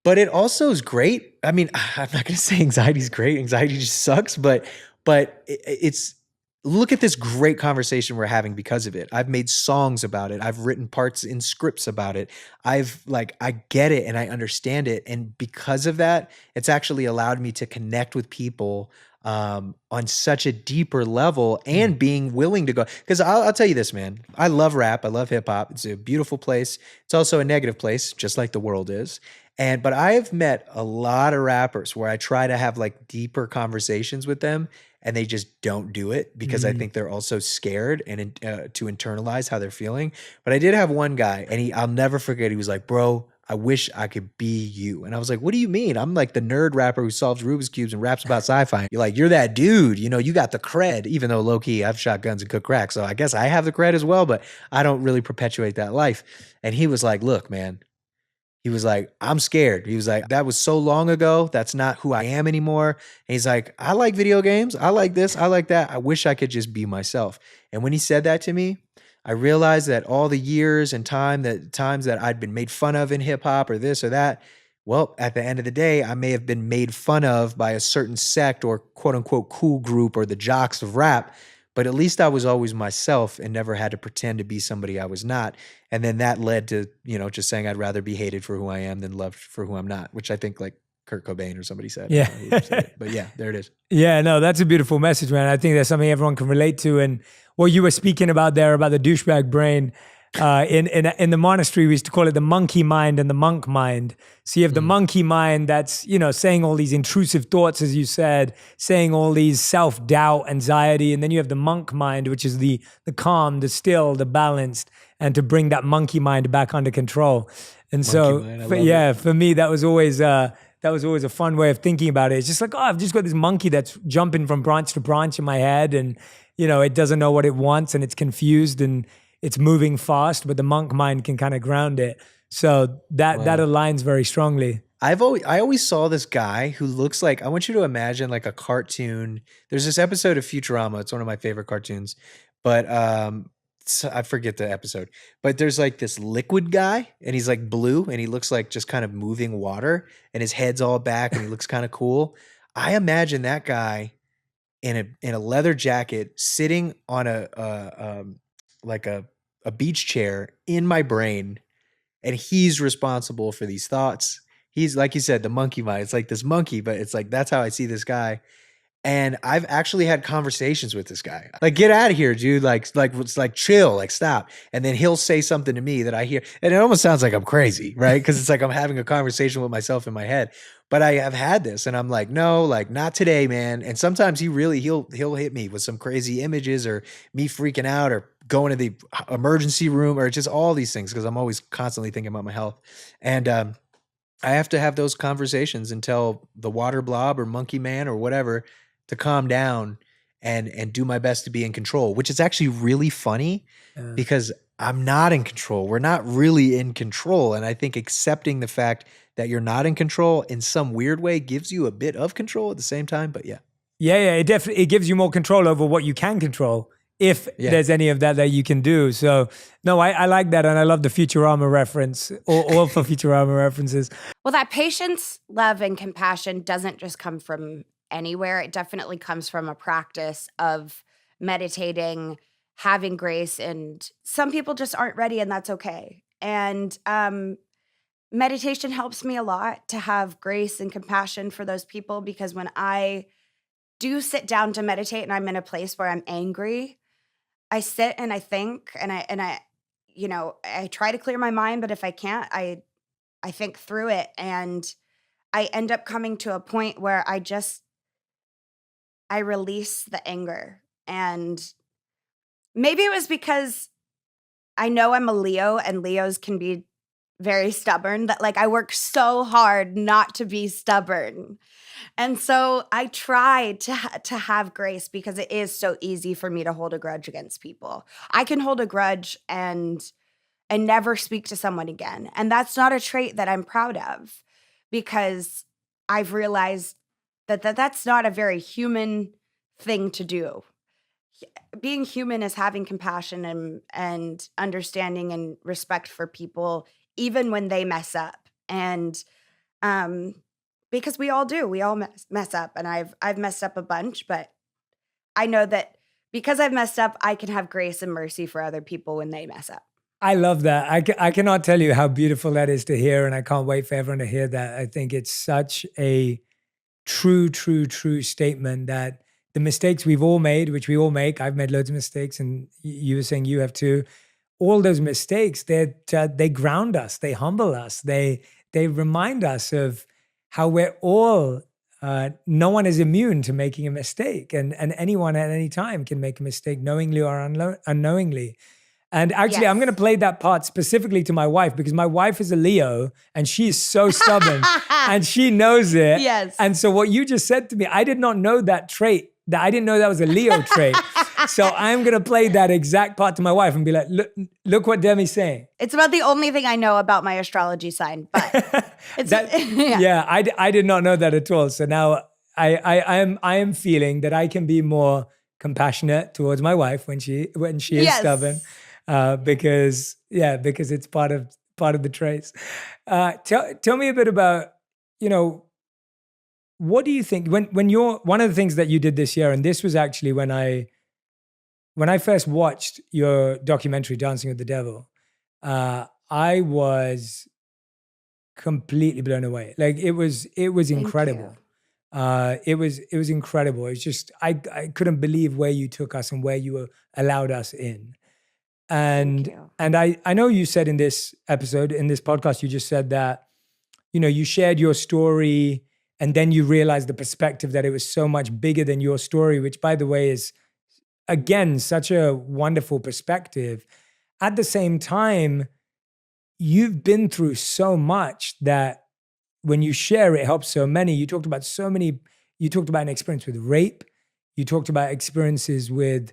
But it also is great. I mean, I'm not going to say anxiety is great. Anxiety just sucks, but it's, look at this great conversation we're having because of it. I've made songs about it. I've written parts in scripts about it. I get it and I understand it. And because of that, it's actually allowed me to connect with people on such a deeper level, and being willing to go. Because I'll tell you this, man, I love rap. I love hip hop. It's a beautiful place. It's also a negative place, just like the world is. But I've met a lot of rappers where I try to have like deeper conversations with them and they just don't do it because I think they're also scared and to internalize how they're feeling. But I did have one guy, and I'll never forget. He was like, bro, I wish I could be you. And I was like, what do you mean? I'm like the nerd rapper who solves Rubik's Cubes and raps about sci-fi. You're like, you're that dude, you got the cred, even though low key I've shot guns and cooked crack. So I guess I have the cred as well, but I don't really perpetuate that life. And he was like, look, man, he was like, I'm scared. He was like, that was so long ago. That's not who I am anymore. And he's like, I like video games. I like this. I like that. I wish I could just be myself. And when he said that to me, I realized that all the years and times that I'd been made fun of in hip hop or this or that, well, at the end of the day, I may have been made fun of by a certain sect or quote unquote cool group or the jocks of rap. but at least I was always myself and never had to pretend to be somebody I was not. And then that led to, just saying I'd rather be hated for who I am than loved for who I'm not, which I think like Kurt Cobain or somebody said. Yeah. I don't know who said it, but yeah, there it is. Yeah, no, that's a beautiful message, man. I think that's something everyone can relate to. And what you were speaking about there about the douchebag brain, in the monastery, we used to call it the monkey mind and the monk mind. So you have the monkey mind that's, saying all these intrusive thoughts, as you said, saying all these self-doubt, anxiety. And then you have the monk mind, which is the calm, the still, the balanced, and to bring that monkey mind back under control. And for me, that was always a fun way of thinking about it. It's just like, I've just got this monkey that's jumping from branch to branch in my head, and it doesn't know what it wants, and it's confused, and it's moving fast, but the monk mind can kind of ground it. So that aligns very strongly. I always saw this guy who looks like, I want you to imagine like a cartoon. There's this episode of Futurama. It's one of my favorite cartoons, but I forget the episode, but there's like this liquid guy and he's like blue and he looks like just kind of moving water and his head's all back and he looks kind of cool. I imagine that guy in a leather jacket sitting on a beach chair in my brain, and he's responsible for these thoughts. He's, like you said, the monkey mind. It's like this monkey, but it's like, that's how I see this guy. And I've actually had conversations with this guy. Like, get out of here, dude. It's like chill, like stop. And then he'll say something to me that I hear. And it almost sounds like I'm crazy, right? Because it's like I'm having a conversation with myself in my head. But I have had this and I'm like, no, like not today, man. And sometimes he'll hit me with some crazy images or me freaking out or going to the emergency room or just all these things because I'm always constantly thinking about my health. And I have to have those conversations and tell the water blob or monkey man or whatever to calm down and do my best to be in control, which is actually really funny because I'm not in control. We're not really in control. And I think accepting the fact that you're not in control in some weird way gives you a bit of control at the same time. But yeah. Yeah. It gives you more control over what you can control if there's any of that you can do. So no, I like that. And I love the Futurama reference, all for Futurama references. Well, that patience, love, and compassion doesn't just come from anywhere. It definitely comes from a practice of meditating, having grace, and some people just aren't ready, and that's okay. And meditation helps me a lot to have grace and compassion for those people, because when I do sit down to meditate and I'm in a place where I'm angry, I sit and I think and I try to clear my mind, but if I can't, I think through it, and I end up coming to a point where I release the anger. And maybe it was because I know I'm a Leo and Leos can be very stubborn, that like I work so hard not to be stubborn. And so I try to have grace, because it is so easy for me to hold a grudge against people. I can hold a grudge and never speak to someone again. And that's not a trait that I'm proud of, because I've realized that that's not a very human thing to do. Being human is having compassion and understanding and respect for people, even when they mess up. And because we all do, we all mess up, and I've messed up a bunch, but I know that because I've messed up, I can have grace and mercy for other people when they mess up. I love that. I cannot tell you how beautiful that is to hear, and I can't wait for everyone to hear that. I think it's such a true statement that the mistakes we've all made, which we all make, I've made loads of mistakes, and you were saying you have too. All those mistakes, they ground us, they humble us, they remind us of how we're all, no one is immune to making a mistake, and anyone at any time can make a mistake, knowingly or unknowingly. And actually, I'm going to play that part specifically to my wife, because my wife is a Leo and she's so stubborn and she knows it. Yes. And so what you just said to me, I did not know that trait, that I didn't know that was a Leo trait. So I'm going to play that exact part to my wife and be like, look what Demi's saying. It's about the only thing I know about my astrology sign, but it's, I did not know that at all. So now I am feeling that I can be more compassionate towards my wife when she is stubborn. Because it's part of the traits. Tell me a bit about, what do you think when you're, one of the things that you did this year, and this was actually when I when I first watched your documentary, Dancing with the Devil, I was completely blown away. Like it was incredible. It was incredible. It's just I couldn't believe where you took us and where you allowed us in. And I know you said in this episode, in this podcast, you just said that, you shared your story and then you realized the perspective that it was so much bigger than your story, which by the way is, again, such a wonderful perspective. At the same time, you've been through so much that when you share, it helps so many. You talked about an experience with rape. You talked about experiences with,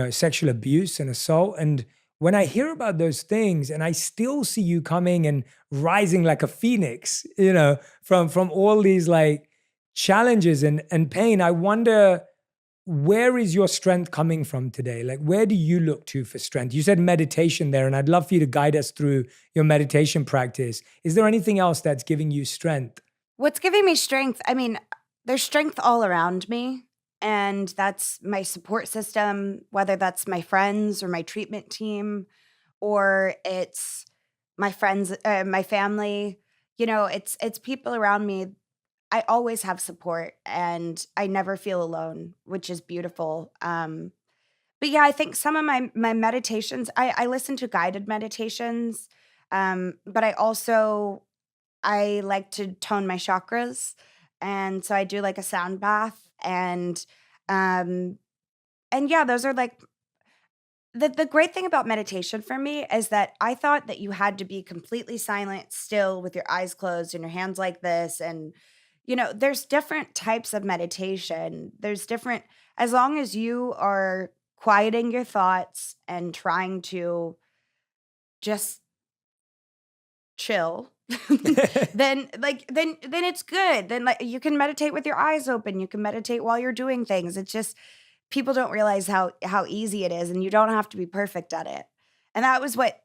sexual abuse and assault. And when I hear about those things and I still see you coming and rising like a phoenix, from all these like challenges and pain, I wonder, where is your strength coming from today? Like, where do you look to for strength? You said meditation there, and I'd love for you to guide us through your meditation practice. Is there anything else that's giving you strength? What's giving me strength? I mean, there's strength all around me, and that's my support system, whether that's my friends or my treatment team, or it's my friends, my family. It's people around me. I always have support and I never feel alone, which is beautiful. But yeah, I think some of my meditations, I listen to guided meditations, but I like to tone my chakras. And so I do like a sound bath and yeah, those are like, the great thing about meditation for me is that I thought that you had to be completely silent, still with your eyes closed and your hands like this. And there's different types of meditation. As long as you are quieting your thoughts and trying to just chill, then it's good. Then like you can meditate with your eyes open. You can meditate while you're doing things. It's just people don't realize how easy it is, and you don't have to be perfect at it. And that was what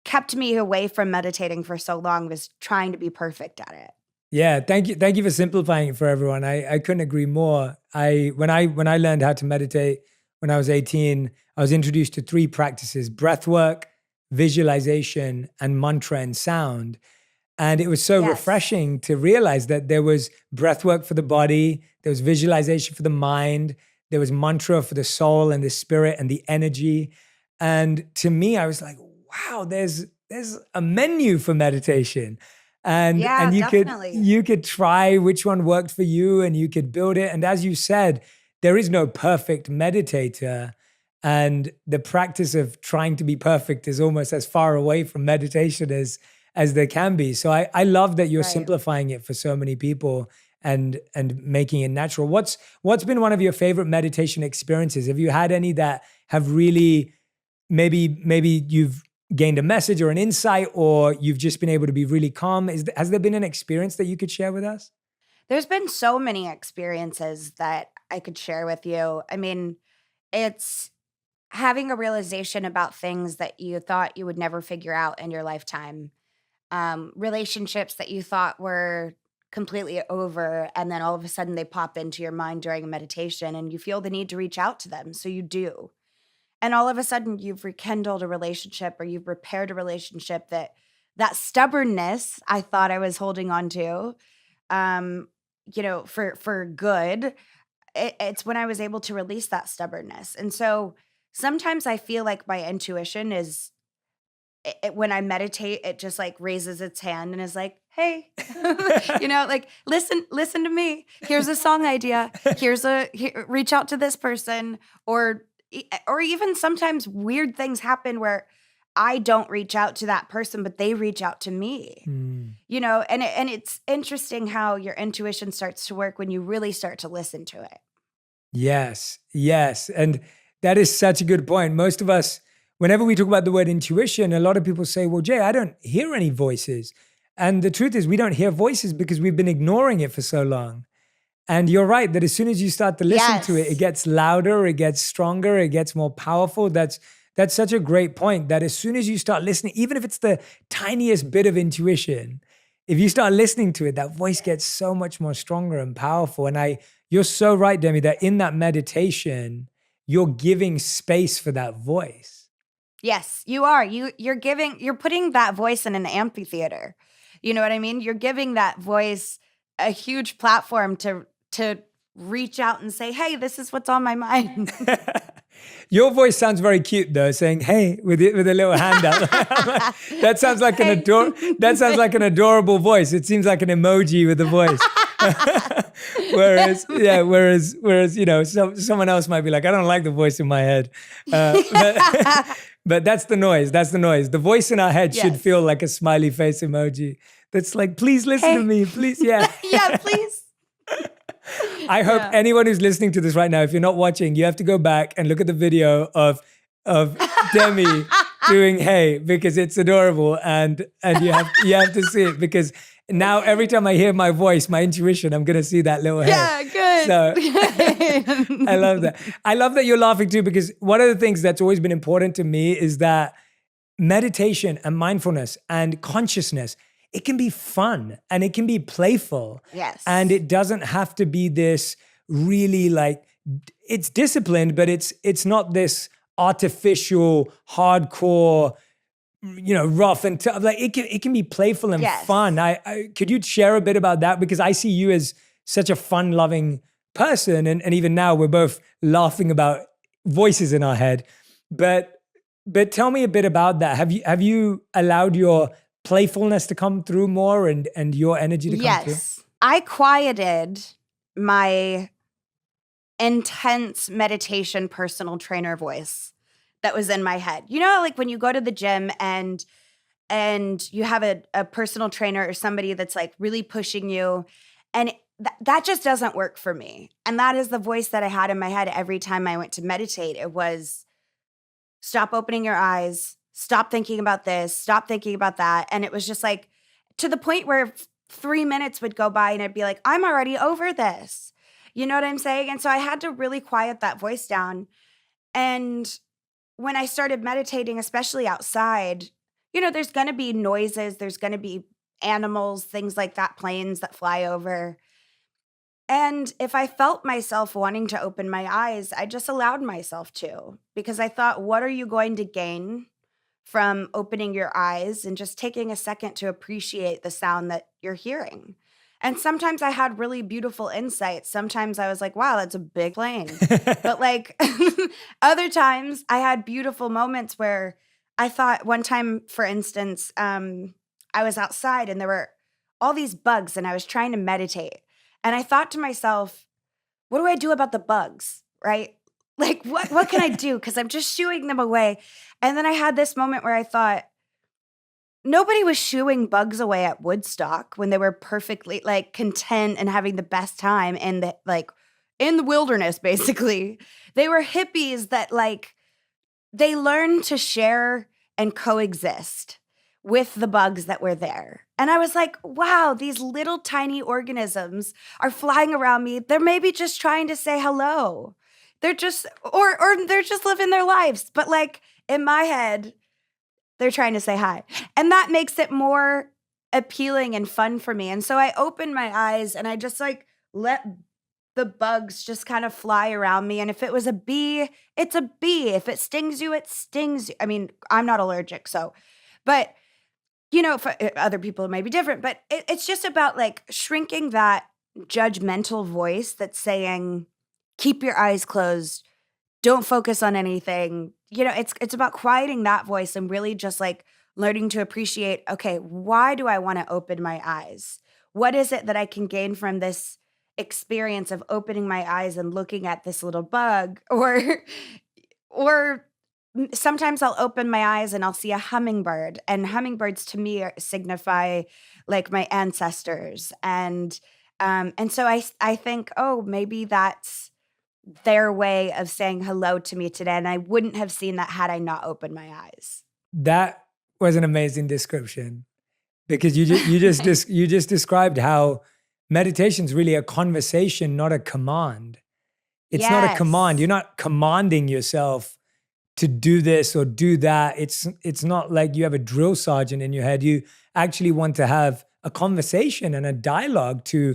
kept me away from meditating for so long, was trying to be perfect at it. Yeah, thank you for simplifying it for everyone. I couldn't agree more. When I learned how to meditate when I was 18, I was introduced to 3 practices: breath work, visualization, and mantra and sound. And it was so refreshing to realize that there was breath work for the body, there was visualization for the mind, there was mantra for the soul and the spirit and the energy. And to me, I was like, wow, there's a menu for meditation. And you could try which one worked for you and you could build it. And as you said, there is no perfect meditator. And the practice of trying to be perfect is almost as far away from meditation as there can be. So I love that you're simplifying it for so many people and making it natural. What's been one of your favorite meditation experiences? Have you had any that have really, maybe you've gained a message or an insight, or you've just been able to be really calm? Has there been an experience that you could share with us? There's been so many experiences that I could share with you. I mean, it's having a realization about things that you thought you would never figure out in your lifetime. Relationships that you thought were completely over, and then all of a sudden they pop into your mind during a meditation and you feel the need to reach out to them. So you do. And all of a sudden you've rekindled a relationship, or you've repaired a relationship that stubbornness I thought I was holding on to, for good. It's when I was able to release that stubbornness. And so sometimes I feel like my intuition is, when I meditate, it just like raises its hand and is like, hey, like, listen to me. Here's a song idea. Reach out to this person. Or even sometimes weird things happen where I don't reach out to that person, but they reach out to me, and it's interesting how your intuition starts to work when you really start to listen to it. Yes. And that is such a good point. Most of us, whenever we talk about the word intuition, a lot of people say, well, Jay, I don't hear any voices. And the truth is we don't hear voices because we've been ignoring it for so long. And you're right that as soon as you start to listen to it, it gets louder, it gets stronger, it gets more powerful. That's such a great point, that as soon as you start listening, even if it's the tiniest bit of intuition, if you start listening to it, that voice gets so much more stronger and powerful. And you're so right, Demi, that in that meditation, you're giving space for that voice. Yes, you are. You're putting that voice in an amphitheater. You know what I mean? You're giving that voice a huge platform to reach out and say, "Hey, this is what's on my mind." Your voice sounds very cute though, saying "Hey" with a little hand up. That sounds like an adorable voice. It seems like an emoji with a voice. whereas someone else might be like, I don't like the voice in my head. But that's the noise. That's the noise. The voice in our head should feel like a smiley face emoji. That's like, please listen to me, please. Yeah. Yeah, please. I hope anyone who's listening to this right now, if you're not watching, you have to go back and look at the video of Demi doing "Hey" because it's adorable, and you have to see it, because now every time I hear my voice, my intuition, I'm gonna see that little "Hey." Yeah, good. So I love that. I love that you're laughing too, because one of the things that's always been important to me is that meditation and mindfulness and consciousness, it can be fun and it can be playful. Yes. And it doesn't have to be this really like, it's disciplined, but it's not this artificial, hardcore, rough and tough. Like it can be playful and fun. I could you share a bit about that? Because I see you as such a fun-loving person. And even now we're both laughing about voices in our head. But tell me a bit about that. Have you allowed your playfulness to come through more and your energy to come through? Yes. I quieted my intense meditation personal trainer voice that was in my head. You know, like when you go to the gym and you have a personal trainer or somebody that's like really pushing you, and that just doesn't work for me. And that is the voice that I had in my head every time I went to meditate. It was, stop opening your eyes, stop thinking about this, stop thinking about that. And it was just like, to the point where 3 minutes would go by and I'd be like, I'm already over this. You know what I'm saying? And so I had to really quiet that voice down. And when I started meditating, especially outside, there's going to be noises, there's going to be animals, things like that, planes that fly over. And if I felt myself wanting to open my eyes, I just allowed myself to, because I thought, what are you going to gain from opening your eyes and just taking a second to appreciate the sound that you're hearing? And sometimes I had really beautiful insights. Sometimes I was like, wow, that's a big plane. But like other times I had beautiful moments where I thought, one time, for instance, I was outside and there were all these bugs and I was trying to meditate. And I thought to myself, what do I do about the bugs, right? Like, what can I do? Because I'm just shooing them away. And then I had this moment where I thought, nobody was shooing bugs away at Woodstock when they were perfectly like content and having the best time in the wilderness, basically. They were hippies that like, they learned to share and coexist with the bugs that were there. And I was like, wow, these little tiny organisms are flying around me. They're maybe just trying to say hello. They're just, or they're just living their lives. But like in my head, they're trying to say hi. And that makes it more appealing and fun for me. And so I opened my eyes and I just like let the bugs just kind of fly around me. And if it was a bee, it's a bee. If it stings you, it stings you. I mean, I'm not allergic, but for other people it may be different, but it's just about like shrinking that judgmental voice that's saying, keep your eyes closed, don't focus on anything. It's about quieting that voice and really just like learning to appreciate, okay, why do I want to open my eyes? What is it that I can gain from this experience of opening my eyes and looking at this little bug? Or sometimes I'll open my eyes and I'll see a hummingbird, and hummingbirds to me signify like my ancestors. And so I think, oh, maybe that's their way of saying hello to me today. And I wouldn't have seen that had I not opened my eyes. That was an amazing description, because you just described how meditation is really a conversation, not a command. It's not a command. You're not commanding yourself to do this or do that. It's not like you have a drill sergeant in your head. You actually want to have a conversation and a dialogue to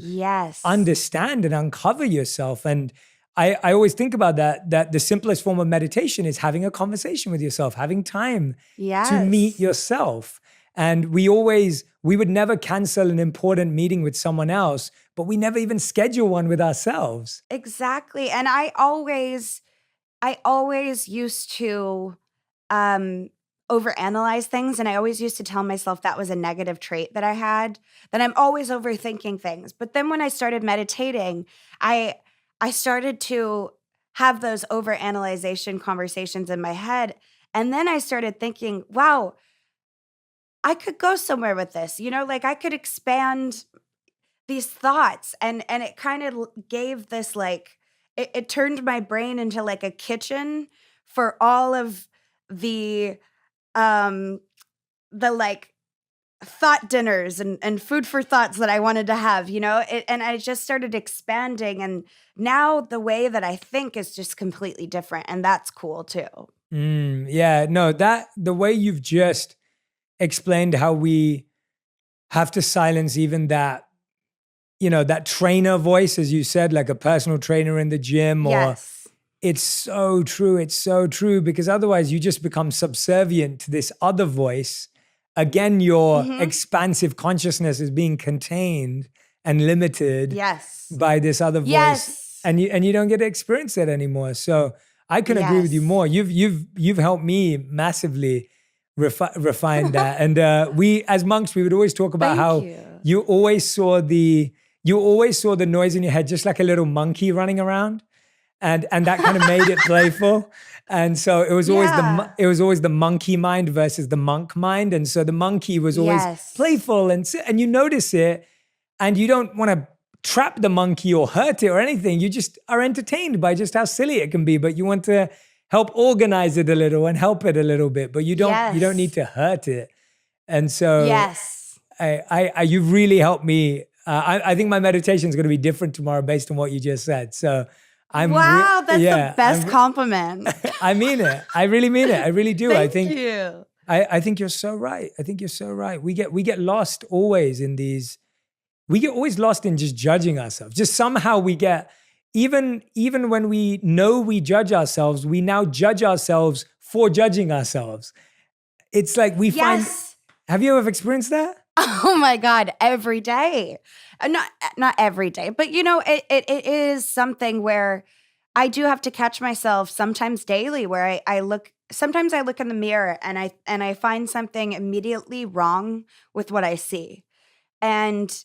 understand and uncover yourself. And I always think about that the simplest form of meditation is having a conversation with yourself, having time to meet yourself. And we would never cancel an important meeting with someone else, but we never even schedule one with ourselves. Exactly. And I always used to overanalyze things. And I always used to tell myself that was a negative trait that I had, that I'm always overthinking things. But then when I started meditating, I started to have those overanalyzation conversations in my head. And then I started thinking, wow, I could go somewhere with this, like I could expand these thoughts. And it kind of gave this like, it turned my brain into like a kitchen for all of the like thought dinners and food for thoughts that I wanted to have, and I just started expanding. And now the way that I think is just completely different. And that's cool too. Yeah, no, the way you've just explained how we have to silence even that, that trainer voice, as you said, like a personal trainer in the gym, or it's so true. It's so true, because otherwise you just become subservient to this other voice. Again, your expansive consciousness is being contained and limited by this other voice, and you don't get to experience that anymore. So I can agree with you more. You've helped me massively refine that. And we, as monks, we would always talk about how you always saw the noise in your head just like a little monkey running around, and that kind of made it playful. And so it was always the monkey mind versus the monk mind. And so the monkey was always playful, and you notice it, and you don't want to trap the monkey or hurt it or anything. You just are entertained by just how silly it can be, but you want to help organize it a little and help it a little bit, but you don't need to hurt it. And so you've really helped me. I think my meditation is going to be different tomorrow based on what you just said. So that's the best compliment. I mean it. I really mean it. I really do. Thank you. I think you're so right. I think you're so right. We get lost always in these. We get always lost in just judging ourselves. Just somehow we get, even when we know we judge ourselves, we now judge ourselves for judging ourselves. It's like we find. Have you ever experienced that? Oh my God, every day. Not every day, but it is something where I do have to catch myself sometimes daily, where sometimes I look in the mirror and I find something immediately wrong with what I see. And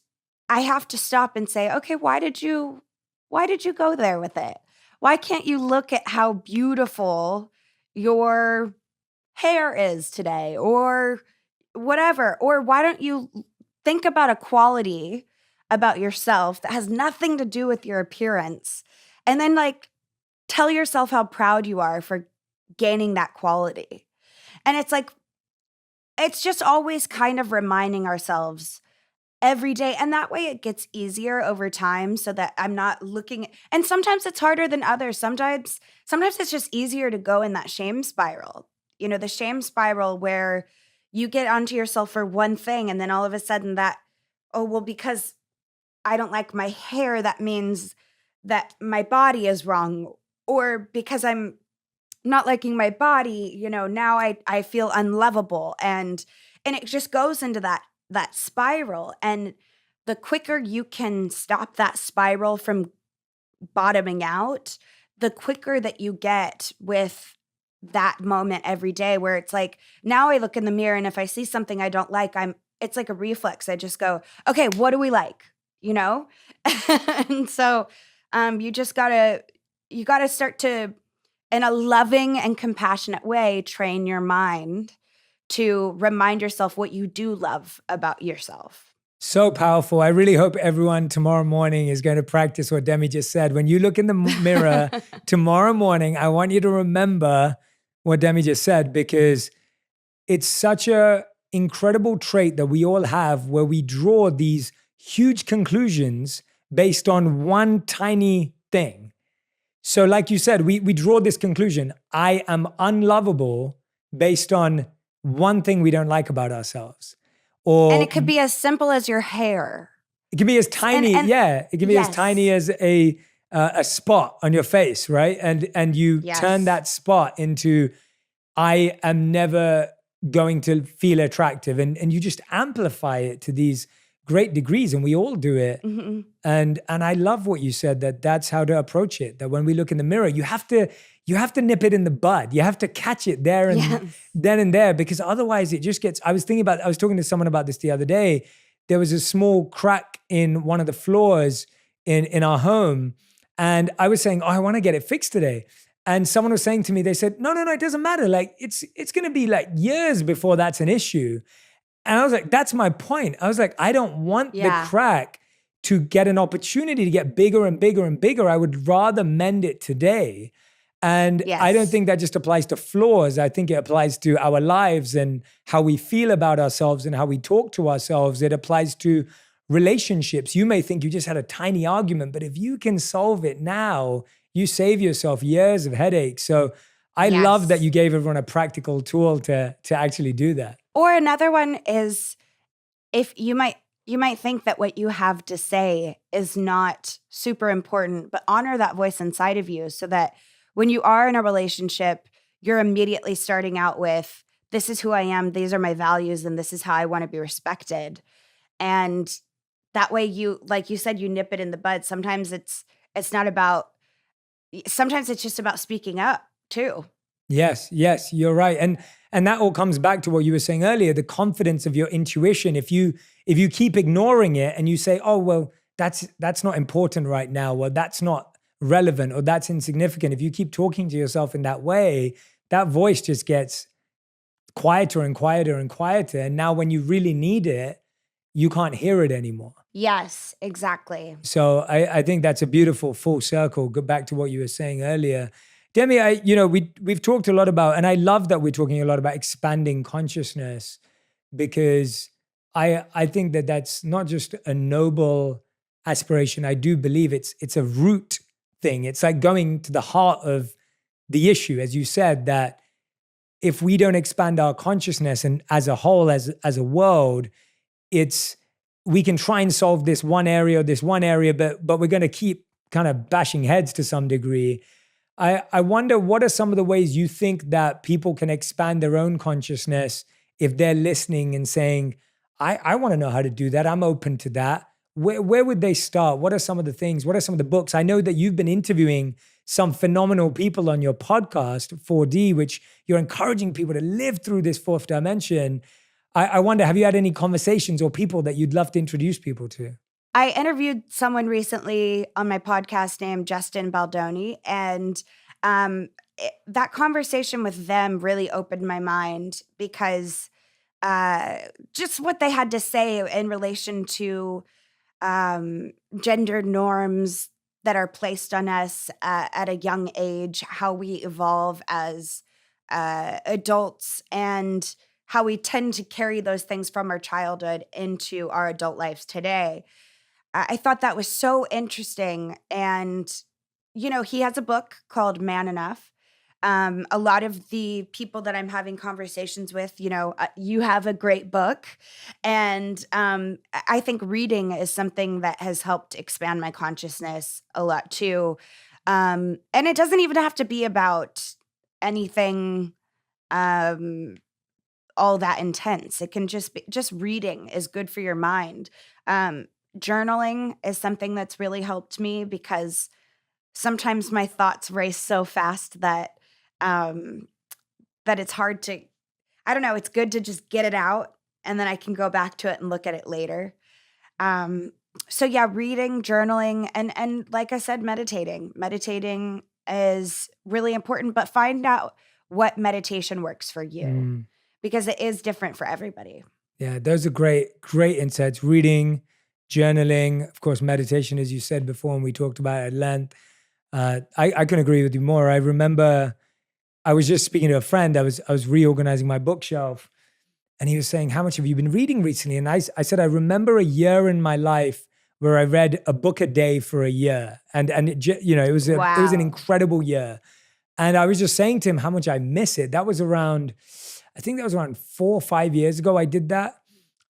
I have to stop and say, okay, why did you go there with it? Why can't you look at how beautiful your hair is today, or whatever? Or why don't you think about a quality about yourself that has nothing to do with your appearance, and then like tell yourself how proud you are for gaining that quality. And it's like, it's just always kind of reminding ourselves every day. And that way it gets easier over time, so that I'm not looking, and sometimes it's harder than others. Sometimes it's just easier to go in that shame spiral, the shame spiral where you get onto yourself for one thing, and then all of a sudden that, because I don't like my hair, that means that my body is wrong. Or because I'm not liking my body, now I feel unlovable. And it just goes into that spiral. And the quicker you can stop that spiral from bottoming out, the quicker that you get with that moment every day, where it's like, now I look in the mirror, and if I see something I don't like, it's like a reflex. I just go, okay, what do we like? And so you gotta start to, in a loving and compassionate way, train your mind to remind yourself what you do love about yourself. So powerful. I really hope everyone tomorrow morning is going to practice what Demi just said. When you look in the mirror tomorrow morning, I want you to remember what Demi just said, because it's such a incredible trait that we all have, where we draw these huge conclusions based on one tiny thing. So like you said, we draw this conclusion: I am unlovable, based on one thing we don't like about ourselves. And it could be as simple as your hair. It can be as tiny, it can be as tiny as a a spot on your face, right? And you Yes. turn that spot into, I am never going to feel attractive. And you just amplify it to these great degrees, and we all do it. Mhm. And I love what you said, that that's how to approach it. That when we look in the mirror, you have to nip it in the bud. You have to catch it there and Yes. then and there, because otherwise it just gets. I was talking to someone about this the other day. There was a small crack in one of the floors in our home, and I was saying, "Oh, I want to get it fixed today." And someone was saying to me, they said, "No, it doesn't matter. Like it's going to be like years before that's an issue." And I was like, "That's my point." I was like, "I don't want the crack to get an opportunity to get bigger and bigger and bigger. I would rather mend it today." And I don't think that just applies to flaws. I think it applies to our lives and how we feel about ourselves and how we talk to ourselves. It applies to relationships. You may think you just had a tiny argument, but if you can solve it now, you save yourself years of headaches. So I love that you gave everyone a practical tool to actually do that. Or another one is, if you might think that what you have to say is not super important, but honor that voice inside of you, so that when you are in a relationship, you're immediately starting out with, this is who I am, these are my values, and this is how I want to be respected. And that way you, like you said, you nip it in the bud. Sometimes it's just about speaking up too. Yes, you're right. And that all comes back to what you were saying earlier, the confidence of your intuition. If you keep ignoring it and you say, "Oh, well, that's not important right now," or "That's not relevant," or "That's insignificant," if you keep talking to yourself in that way, that voice just gets quieter and quieter and quieter. And now when you really need it, you can't hear it anymore. Yes, exactly. So I think that's a beautiful full circle. Go back to what you were saying earlier. Demi, we've talked a lot about, and I love that we're talking a lot about expanding consciousness, because I think that that's not just a noble aspiration. I do believe it's a root thing. It's like going to the heart of the issue, as you said, that if we don't expand our consciousness and as a whole, as a world, we can try and solve this one area, but we're going to keep kind of bashing heads to some degree. I wonder, what are some of the ways you think that people can expand their own consciousness if they're listening and saying, I want to know how to do that. I'm open to that. Where would they start? What are some of the things? What are some of the books? I know that you've been interviewing some phenomenal people on your podcast, 4D, which you're encouraging people to live through this fourth dimension. I wonder, have you had any conversations or people that you'd love to introduce people to? I interviewed someone recently on my podcast named Justin Baldoni, and that conversation with them really opened my mind, because just what they had to say in relation to gender norms that are placed on us at a young age, how we evolve as adults, and how we tend to carry those things from our childhood into our adult lives today. I thought that was so interesting. And, he has a book called Man Enough. A lot of the people that I'm having conversations with, you have a great book. And I think reading is something that has helped expand my consciousness a lot too. And it doesn't even have to be about anything all that intense. It can just be, just reading is good for your mind. Journaling is something that's really helped me, because sometimes my thoughts race so fast that it's hard to, I don't know, it's good to just get it out, and then I can go back to it and look at it later. So yeah, reading, journaling, and like I said, meditating. Meditating is really important, but find out what meditation works for you, because it is different for everybody. Yeah, those are great insights. Reading, journaling, of course, meditation, as you said before, and we talked about it at length. I can agree with you more. I remember I was just speaking to a friend. I was reorganizing my bookshelf, and he was saying, "How much have you been reading recently?" And I said, "I remember a year in my life where I read a book a day for a year, and it was an incredible year." And I was just saying to him how much I miss it. That was around 4 or 5 years ago I did that.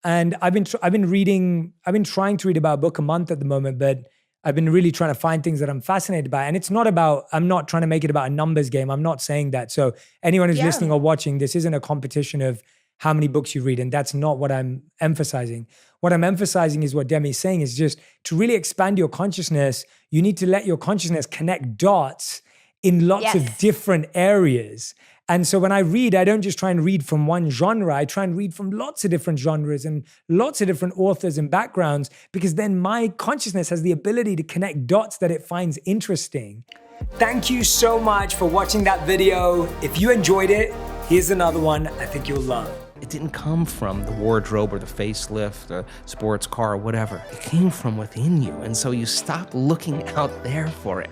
And I've been trying to read about a book a month at the moment, but I've been really trying to find things that I'm fascinated by. And it's not about, I'm not trying to make it about a numbers game. I'm not saying that. So anyone who's listening or watching, this isn't a competition of how many books you read. And that's not what I'm emphasizing. What I'm emphasizing is what Demi's saying is just to really expand your consciousness, you need to let your consciousness connect dots in lots of different areas. And so when I read, I don't just try and read from one genre. I try and read from lots of different genres and lots of different authors and backgrounds, because then my consciousness has the ability to connect dots that it finds interesting. Thank you so much for watching that video. If you enjoyed it, here's another one I think you'll love. It didn't come from the wardrobe or the facelift, the sports car or whatever. It came from within you. And so you stop looking out there for it.